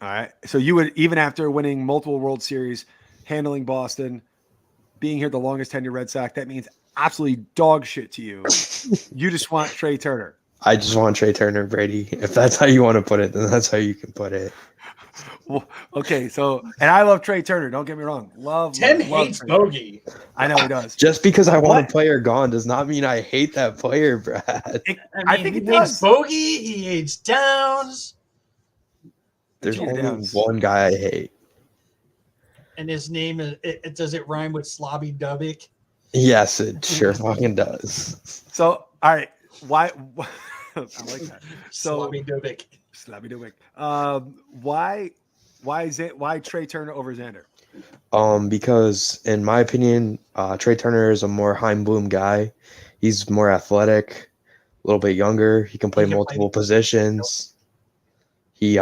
All right. So you would, even after winning multiple World Series, handling Boston, being here the longest tenure Red Sox, that means absolutely dog shit to you. You just want Trey Turner. I just want Trey Turner, Brady. If that's how you want to put it, then that's how you can put it. Well, okay, so and I love Trey Turner. Don't get me wrong. Tim hates Bogey. I know he does. Just because I want a player gone does not mean I hate that player, Brad. I think he it hates does. Bogey. He hates Downs. There's only Downs. one guy I hate. And his name is. Does it rhyme with Slobby Dubbick? Yes, it sure fucking does. So, all right, why I like that. So Slobby Dubbick. Slobby Dubbick. Why Trey Turner over Xander? Because in my opinion, Trey Turner is a more Heim Bloom guy. He's more athletic, a little bit younger. He can play multiple positions. He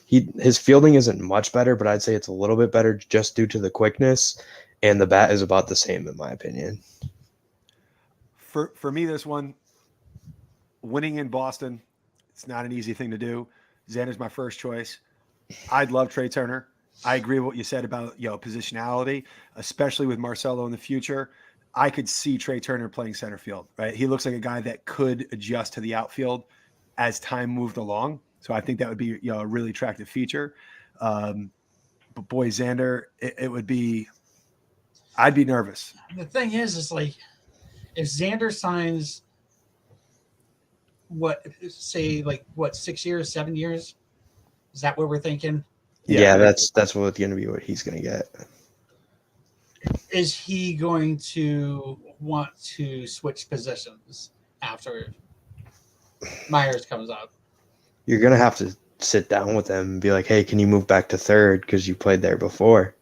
his fielding isn't much better, but I'd say it's a little bit better just due to the quickness, and the bat is about the same in my opinion. For me, this one, winning in Boston, it's not an easy thing to do. Xander's my first choice. I'd love Trey Turner. I agree with what you said about positionality, especially with Marcelo in the future. I could see Trey Turner playing center field, right? He looks like a guy that could adjust to the outfield as time moved along. So I think that would be a really attractive feature. But boy, Xander, it would be. I'd be nervous. The thing is like if Xander signs 6 years, 7 years? Is that what we're thinking? Yeah, that's what's going to be what he's going to get. Is he going to want to switch positions after Myers comes out? You're going to have to sit down with him and be like, hey, can you move back to third because you played there before?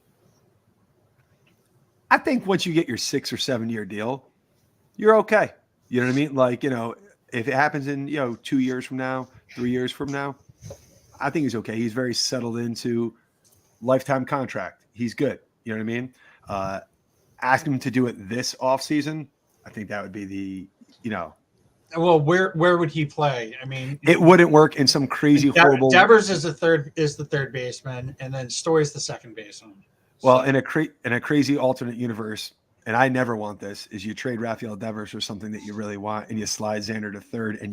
I think once you get your 6 or 7 year deal, you're okay. You know what I mean? Like, if it happens in, 2 years from now, 3 years from now, I think he's okay. He's very settled into lifetime contract. He's good. You know what I mean? Ask him to do it this offseason. I think that would be Well, where would he play? I mean, it wouldn't work in some crazy horrible. Devers is the third baseman, and then Story's the second baseman. Well, in a crazy alternate universe, and I never want this, is you trade Rafael Devers for something that you really want, and you slide Xander to third, and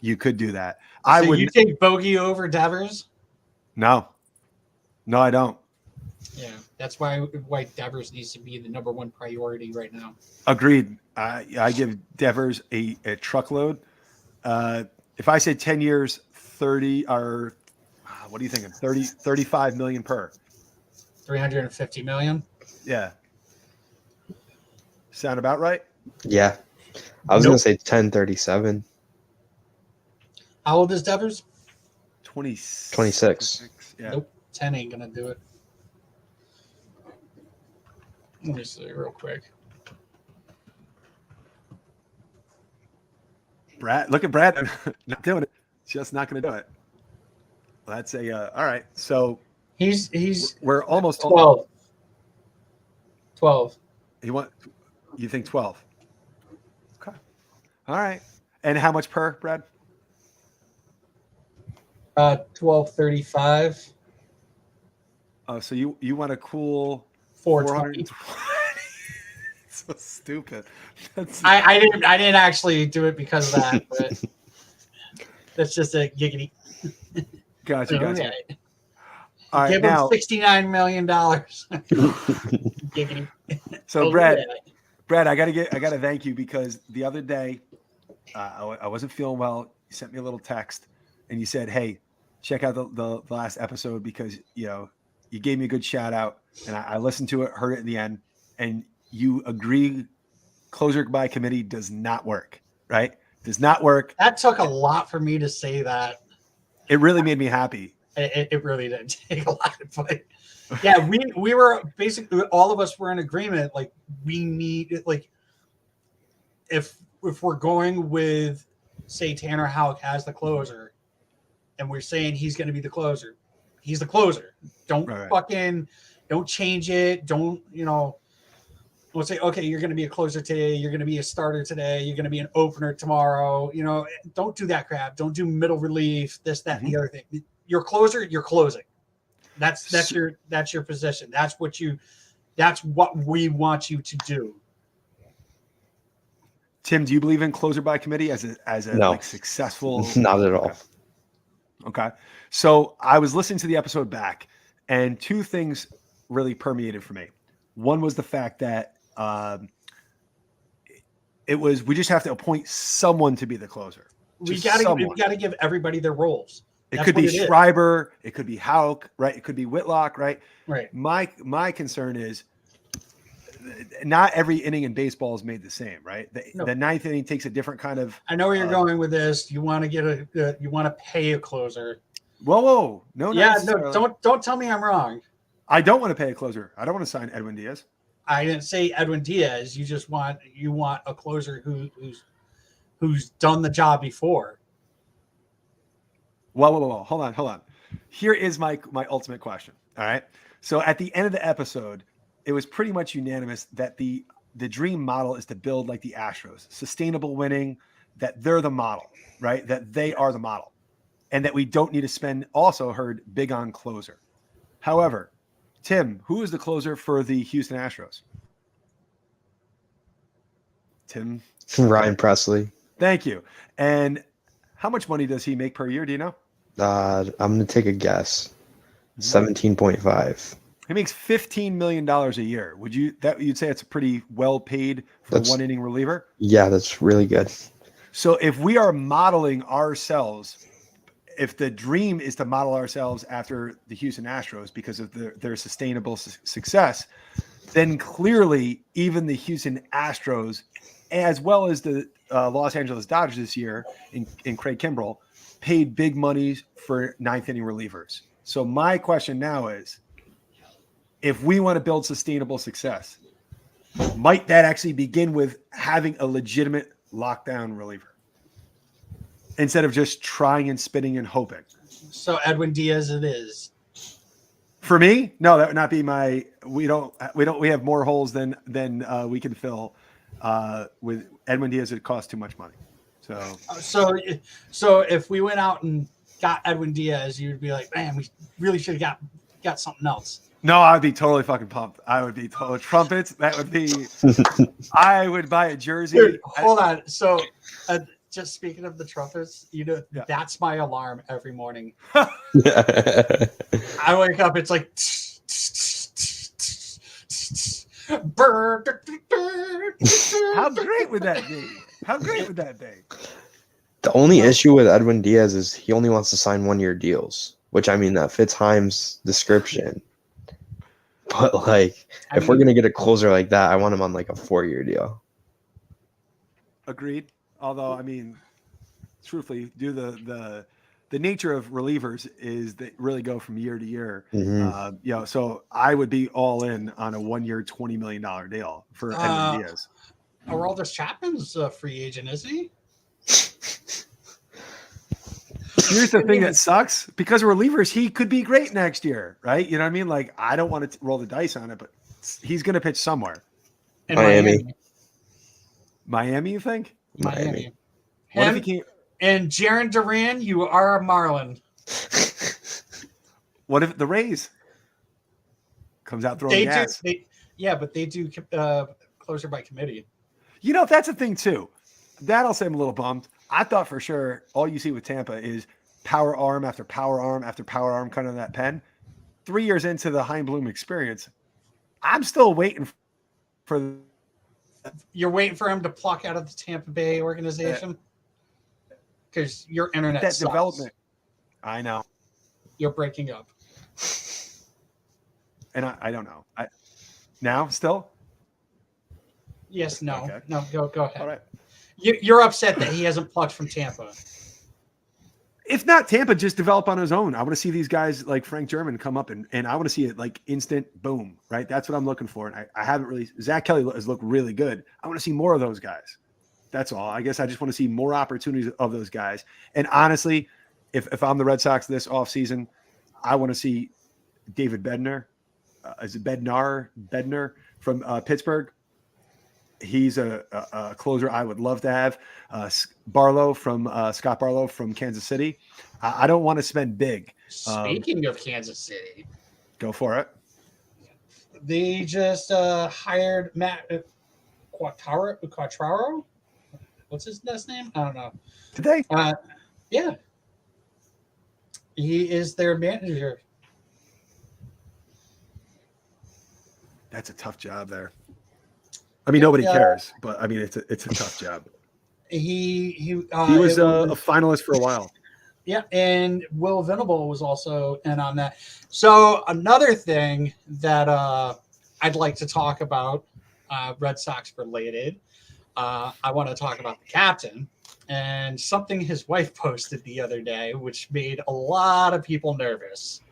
you could do that. So you take Bogey over Devers? No, I don't. Yeah, that's why Devers needs to be the number one priority right now. Agreed. I give Devers a truckload. If I say 10 years, 30 or what are you thinking? 35 million per. 350 million. Yeah. Sound about right? Yeah. I was going to say 1037. How old is Devers? 26. Yeah. Nope. 10 ain't gonna do it. Let me see real quick. Brad, look at Brad. Not doing it. Just not going to do it. Well, that's all right. So we're almost 12. 12. You think 12? Okay. All right. And how much per, Brad? 1235. So you want a cool 420. 420? So stupid. I didn't actually do it because of that, but that's just a giggity. Gotcha. Okay. All right, Give him now, $69 million. Giggity. so Oh, Brad, yeah. Brad, I gotta thank you because the other day, I wasn't feeling well. You sent me a little text, and you said, "Hey, check out the last episode because you gave me a good shout out, and I listened to it, heard it in the end, and you agree, closer by committee does not work, right? Does not work. That took a lot for me to say that. It really made me happy. It really did take a lot, but yeah, we were basically all of us were in agreement. Like we need like if we're going with say Tanner Houck as the closer, and we're saying he's going to be the closer, he's the closer. Don't don't change it. Don't we'll say okay, you're going to be a closer today. You're going to be a starter today. You're going to be an opener tomorrow. Don't do that crap. Don't do middle relief. This, that, and the other thing. You're closer. You're closing. That's your position. That's what we want you to do. Tim, do you believe in closer by committee as a No. like successful? Not at all. Okay. So I was listening to the episode back, and two things really permeated for me. One was the fact that we just have to appoint someone to be the closer. We got to give everybody their roles. It could be Schreiber, it could be Houck, right? It could be Whitlock, right? Right. My concern is not every inning in baseball is made the same, right? The ninth inning takes a different kind of. I know where you're going with this. You want to you want to pay a closer. Whoa, no, yeah, no, don't tell me I'm wrong. I don't want to pay a closer. I don't want to sign Edwin Diaz. I didn't say Edwin Diaz. You just want a closer who's done the job before. Whoa. Hold on. Here is my ultimate question. All right. So at the end of the episode, it was pretty much unanimous that the dream model is to build like the Astros, sustainable winning, that they're the model, right? That they are the model, and that we don't need to spend. Also heard big on closer. However, Tim, who is the closer for the Houston Astros? Tim? Ryan Presley. Thank you. And how much money does he make per year? Do you know? I'm going to take a guess. 17.5. He makes $15 million a year. You'd say it's pretty well paid for a one inning reliever? Yeah, that's really good. So if we are modeling ourselves, if the dream is to model ourselves after the Houston Astros because of their sustainable success, then clearly even the Houston Astros, as well as the Los Angeles Dodgers this year in Craig Kimbrell, paid big money for ninth inning relievers. So my question now is, if we want to build sustainable success, might that actually begin with having a legitimate lockdown reliever instead of just trying and spinning and hoping? So Edwin Diaz it is. For me, no, that would not be my. We have more holes than we can fill. With Edwin Diaz, it costs too much money. So if we went out and got Edwin Diaz, you'd be like, man, we really should have got something else. No, I'd be totally fucking pumped. I would be total trumpets. That would be. I would buy a jersey. Dude, hold on. So, just speaking of the trumpets, that's my alarm every morning. I wake up, it's like. How great would that be? How great would that be? The only issue with Edwin Diaz is he only wants to sign 1-year deals, which that fits Heim's description. But if we're gonna get a closer like that, I want him on like a 4-year deal. Agreed. Although truthfully, the nature of relievers is they really go from year to year. Mm-hmm. So I would be all in on a 1-year, $20 million deal for Edwin Diaz. Aroldis Chapman's a free agent, isn't he? Here's the thing that sucks, because relievers, he could be great next year, right? You know what I mean? Like, I don't want to roll the dice on it, but he's going to pitch somewhere. In Miami. Miami, you think? Miami. What if he can't? And Jarren Duran, you are a Marlin. What if the Rays? Comes out throwing They gas. do. But they do closer by committee. That's a thing too. That I'll say I'm a little bummed. I thought for sure all you see with Tampa is power arm after power arm after power arm kind of that pen. 3 years into the Heimblum experience, I'm still waiting for. You're waiting for him to pluck out of the Tampa Bay organization because your internet that sucks. development. I know. You're breaking up. And I don't know. Now still? Yes, no. Okay. No, go ahead. All right. You're upset that he hasn't plucked from Tampa. If not Tampa, just develop on his own. I want to see these guys like Frank German come up and I want to see it like instant boom, right? That's what I'm looking for. And I haven't really, Zach Kelly has looked really good. I want to see more of those guys. That's all. I guess I just want to see more opportunities of those guys. And honestly, if I'm the Red Sox this offseason, I want to see David Bednar. Is it Bednar from Pittsburgh? He's a closer I would love to have. Scott Barlow from Kansas City. I don't want to spend big. Speaking of Kansas City, go for it. They just hired Matt Quattraro. What's his last name? I don't know. Did they? Yeah. He is their manager. That's a tough job there. I mean, nobody cares, but I mean, it's a tough job. He was a finalist for a while. Yeah, and Will Venable was also in on that. So another thing that I'd like to talk about, Red Sox related, I want to talk about the captain and something his wife posted the other day, which made a lot of people nervous.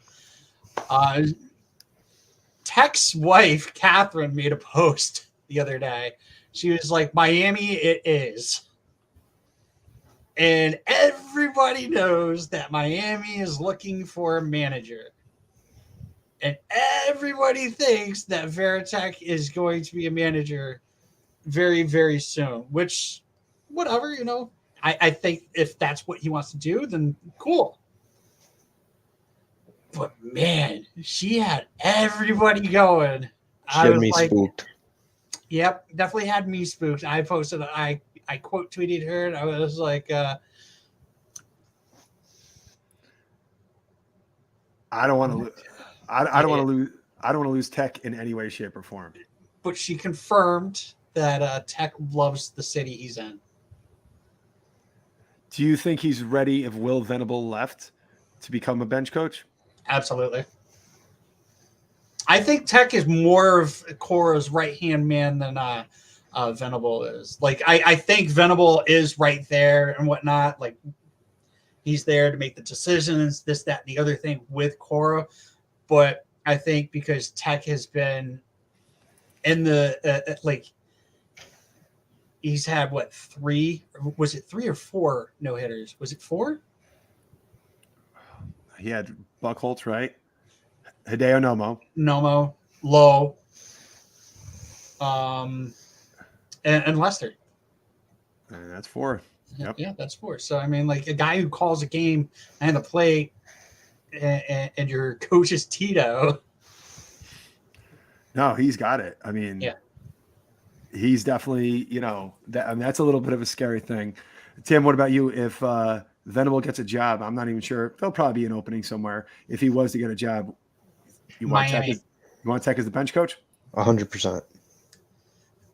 Tech's wife, Catherine, made a post the other day. She was like, Miami, it is. And everybody knows that Miami is looking for a manager. And everybody thinks that Veritek is going to be a manager very, very soon, which, whatever, I think if that's what he wants to do, then cool. But man, she had everybody going. She had me spooked. Yep, definitely had me spooked. I posted, I quote tweeted her, and I was like, I don't want to lose. I don't want to lose. I don't want to lose Tech in any way, shape, or form. But she confirmed that Tech loves the city he's in. Do you think he's ready if Will Venable left to become a bench coach? Absolutely. I think Tech is more of Cora's right-hand man than Venable is. Like, I think Venable is right there and whatnot. Like, he's there to make the decisions, this, that, and the other thing with Cora. But I think because Tech has been in the, he's had, three? Was it 3 or 4 no-hitters? Was it 4? He had Buchholz, right? Hideo Nomo, Lowe, and Lester. And that's 4. Yep. Yeah, that's 4. So, I mean, like a guy who calls a game and the play and your coach is Tito. No, he's got it. I mean, yeah, he's definitely, that's a little bit of a scary thing. Tim, what about you? If Venable gets a job, I'm not even sure. There'll probably be an opening somewhere. If he was to get a job, you want Tech as the bench coach? 100%.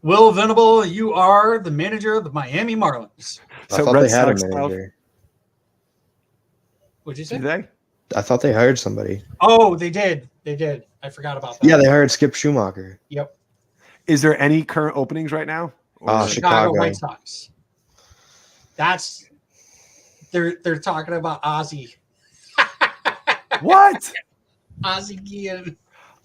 Will Venable, you are the manager of the Miami Marlins. I thought they had a manager. What'd you say? Did they? I thought they hired somebody. Oh, they did. They did. I forgot about that. Yeah, they hired Skip Schumacher. Yep. Is there any current openings right now? Chicago White Sox. They're talking about Ozzy. What? Ozzy Guillen.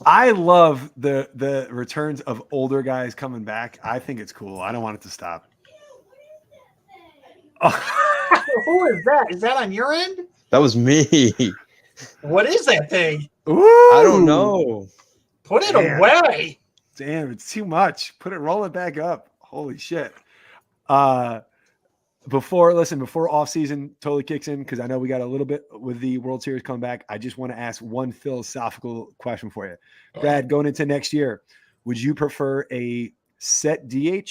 I love the returns of older guys coming back. I think it's cool. I don't want it to stop. Who is that? Is that on your end? That was me. What is that thing? Ooh, I don't know. Put it away. Damn, it's too much. Roll it back up. Holy shit. before off season totally kicks in, because I know we got a little bit with the World Series comeback, I just want to ask one philosophical question for you. Brad, going into next year, would you prefer a set DH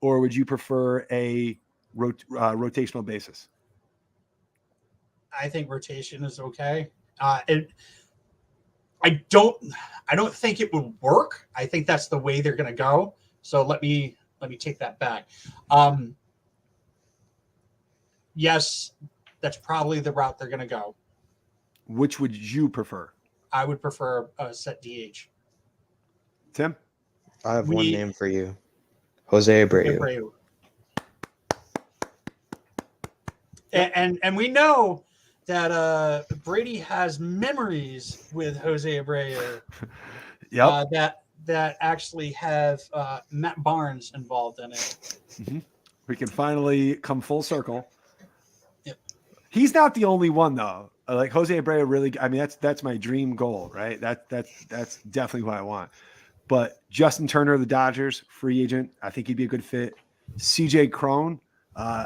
or would you prefer a rotational basis? I think rotation is okay. I don't think it would work. I think that's the way they're going to go. So let me take that back. Yes, that's probably the route they're going to go. Which would you prefer? I would prefer a set DH. Tim? I have one name for you. Jose Abreu. And we know that Brady has memories with Jose Abreu. Yep. That actually have Matt Barnes involved in it. Mm-hmm. We can finally come full circle. Yep. He's not the only one though. Like Jose Abreu, really. I mean, that's my dream goal, right? That's definitely what I want. But Justin Turner of the Dodgers, free agent, I think he'd be a good fit. CJ Cron,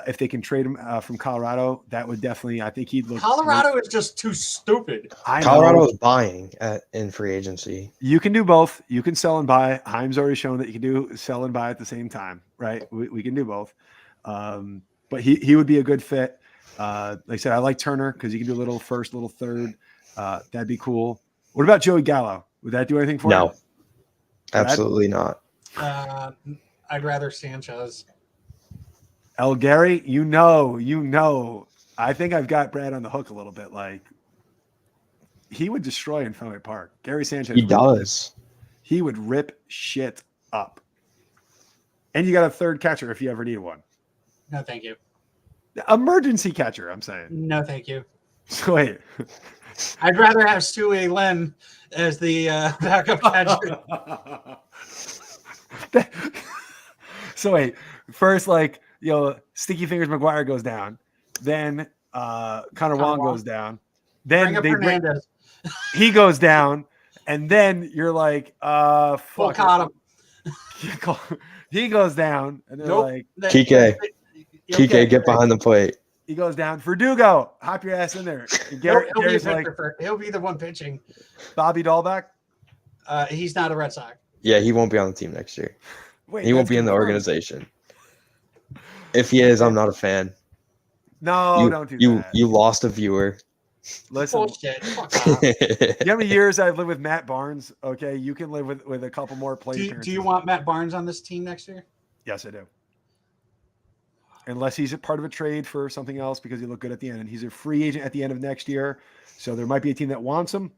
if they can trade him from Colorado, that would definitely. I think he'd look. Colorado great. is just too stupid. Colorado is buying in free agency. You can do both. You can sell and buy. Heim's already shown that you can do sell and buy at the same time, right? We can do both. But he would be a good fit. Like I said, I like Turner because he can do a little first, little third. That'd be cool. What about Joey Gallo? Would that do anything for you? No, absolutely not. I'd rather Sanchez. El Gary, you know. I think I've got Brad on the hook a little bit. Like he would destroy in Fenway Park. Gary Sanchez. He does. He would rip shit up. And you got a third catcher if you ever need one. No, thank you. Emergency catcher, I'm saying. No, thank you. So wait. I'd rather have Sue Lin as the backup catcher. So wait, first Sticky Fingers McGuire goes down, then Connor Wong goes down, then he goes down, and then you're like, fuck. Caught him. He goes down, and they're like, Kike, get behind the plate. He goes down. Verdugo, hop your ass in there. He'll be the one pitching. Bobby Dahlbeck. He's not a Red Sox. Yeah, he won't be on the team next year. Wait, he won't be in the organization. If he is, I'm not a fan. No, don't do that. You lost a viewer. Listen, bullshit. Fuck off. you know how many years I've lived with Matt Barnes? Okay, you can live with a couple more plate appearances. Do you want Matt Barnes on this team next year? Yes, I do. Unless he's a part of a trade for something else because he looked good at the end. And he's a free agent at the end of next year. So there might be a team that wants him.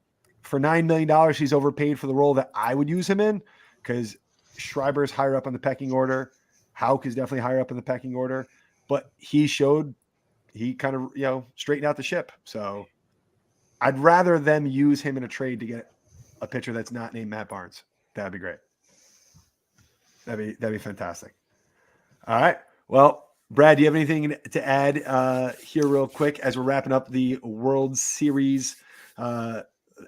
For $9 million, he's overpaid for the role that I would use him in because Schreiber's higher up on the pecking order. Houck is definitely higher up in the pecking order. But he showed he kind of, straightened out the ship. So I'd rather them use him in a trade to get a pitcher that's not named Matt Barnes. That'd be great. That'd be fantastic. All right. Well, Brad, do you have anything to add here real quick as we're wrapping up the World Series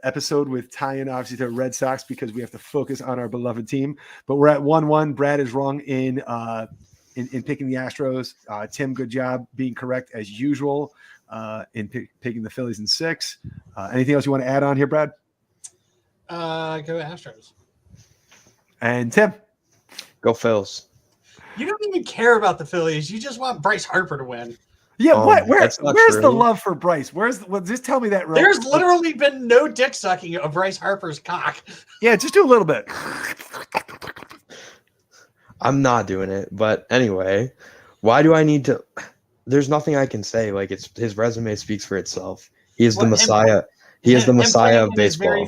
episode with tie-in, obviously, to Red Sox because we have to focus on our beloved team. But we're at 1-1. Brad is wrong in picking the Astros. Tim, good job being correct as usual in picking the Phillies in 6. Anything else you want to add on here, Brad? Go Astros. And Tim? Go Phils. You don't even care about the Phillies. You just want Bryce Harper to win. Yeah, where's true. the love for Bryce? Just tell me that. There's literally been no dick sucking of Bryce Harper's cock. Yeah, just do a little bit. I'm not doing it, but anyway, why do I need to? There's nothing I can say. Like his resume speaks for itself. He is the Messiah. He is the Messiah of baseball.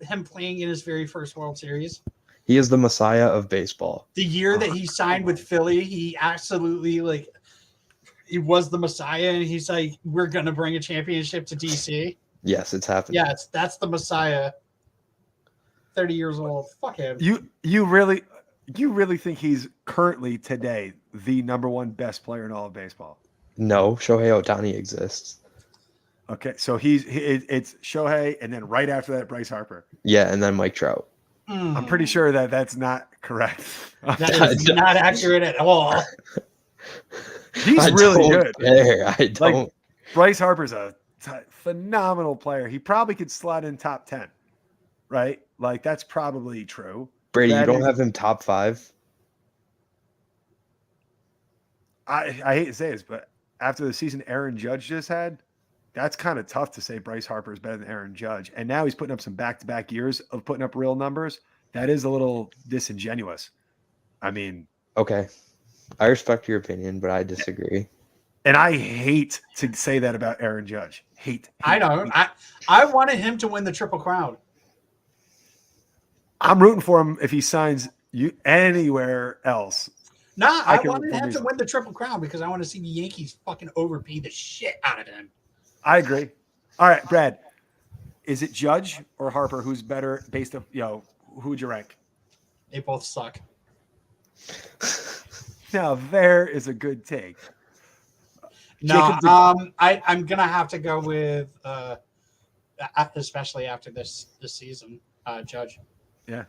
Him playing in his very first World Series. He is the Messiah of baseball. The year that he signed with Philly, he absolutely he was the Messiah, and he's like, we're gonna bring a championship to DC. Yes, it's happening. Yeah, that's the Messiah. 30 years old. Fuck him. You really think he's currently today the number one best player in all of baseball? No, Shohei Ohtani exists. Okay, so it's Shohei, and then right after that, Bryce Harper. Yeah, and then Mike Trout. I'm pretty sure that's not correct. That is not accurate at all. He's I really don't good. care. I don't. Like, Bryce Harper's a phenomenal player. He probably could slot in top 10, right? Like, that's probably true. Brady, you Brad, don't have him top 5? I hate to say this, but after the season Aaron Judge just had, that's kind of tough to say Bryce Harper is better than Aaron Judge. And now he's putting up some back-to-back years of putting up real numbers. That is a little disingenuous. I mean, Okay. I respect your opinion, but I disagree. and I hate to say that about Aaron Judge. Hate. I know. I wanted him to win the Triple Crown. I'm rooting for him if he signs you anywhere else. Nah, I can wanted root for him to him. win the Triple Crown because I want to see the Yankees fucking overpay the shit out of him. I agree. All right, Brad. Is it Judge or Harper who's better based on, who would you rank? They both suck. Now, there is a good take. No, Jacob, I'm gonna have to go with especially after this season, Judge. Yeah.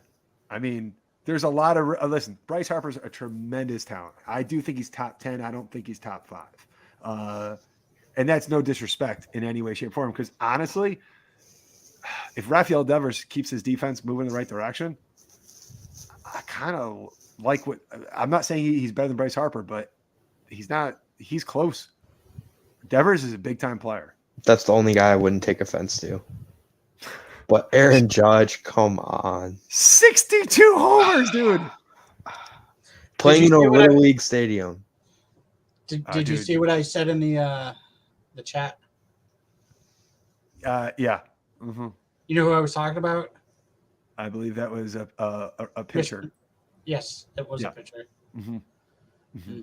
I mean, there's a lot of listen, Bryce Harper's a tremendous talent. I do think he's top 10. I don't think he's top 5. And that's no disrespect in any way, shape, or form. Because honestly, if Rafael Devers keeps his defense moving in the right direction, I kind of like what I'm not saying he's better than Bryce Harper, but he's close. Devers is a big time player. That's the only guy I wouldn't take offense to. But Aaron Judge, come on. 62 homers, dude. Playing in a see what Little League stadium. Did you dude. see what I said in the chat? Yeah. Mm-hmm. You know who I was talking about? I believe that was a pitcher. Yes, it was Yeah. a pitcher. Mm-hmm. Mm-hmm.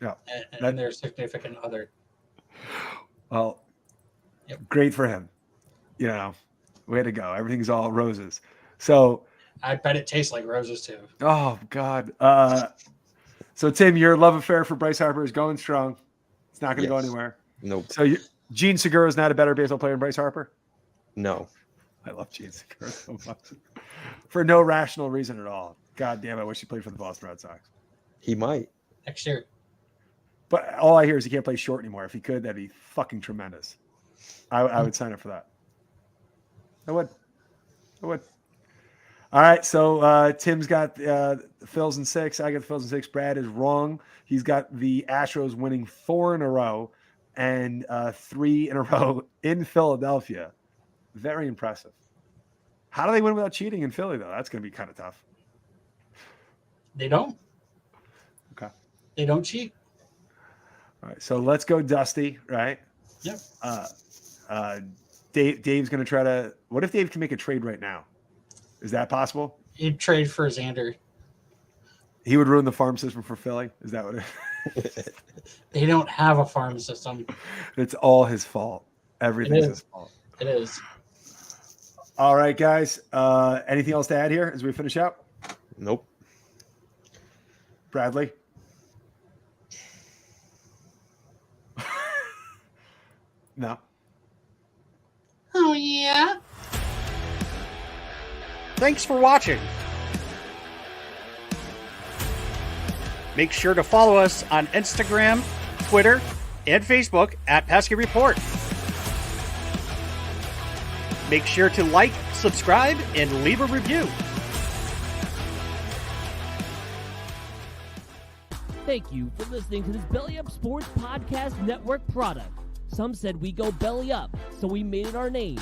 Yeah. And their significant other. Well, Yep. Great for him. Way to go. Everything's all roses. So, I bet it tastes like roses too. oh God. So Tim, your love affair for Bryce Harper is going strong. It's not going to go Yes. anywhere. Nope. So Gene Segura is not a better baseball player than Bryce Harper? No. I love Gene Segura so much. For no rational reason at all. God damn, I wish he played for the Boston Red Sox. He might. Next year. But all I hear is he can't play short anymore. If he could, that'd be fucking tremendous. I would sign up for that. I would. All right, so Tim's got the Phils in 6. I got the Phils in 6. Brad is wrong. He's got the Astros winning 4 in a row and 3 in a row in Philadelphia. Very impressive. How do they win without cheating in Philly, though? That's going to be kind of tough. They don't. Okay. They don't cheat. All right, so let's go Dusty, right? Yep. Dave's going to try to – what if Dave can make a trade right now? Is that possible? He'd trade for Xander. He would ruin the farm system for Philly? Is that what it They don't have a farm system. It's all his fault. Everything's his fault. It is. All right, guys. Anything else to add here as we finish up? Nope. Bradley? No. Oh, yeah. Thanks for watching. Make sure to follow us on Instagram, Twitter, and Facebook at Pesky Report. Make sure to like, subscribe, and leave a review. Thank you for listening to this Belly Up Sports Podcast Network product. Some said we go belly up, so we made it our name.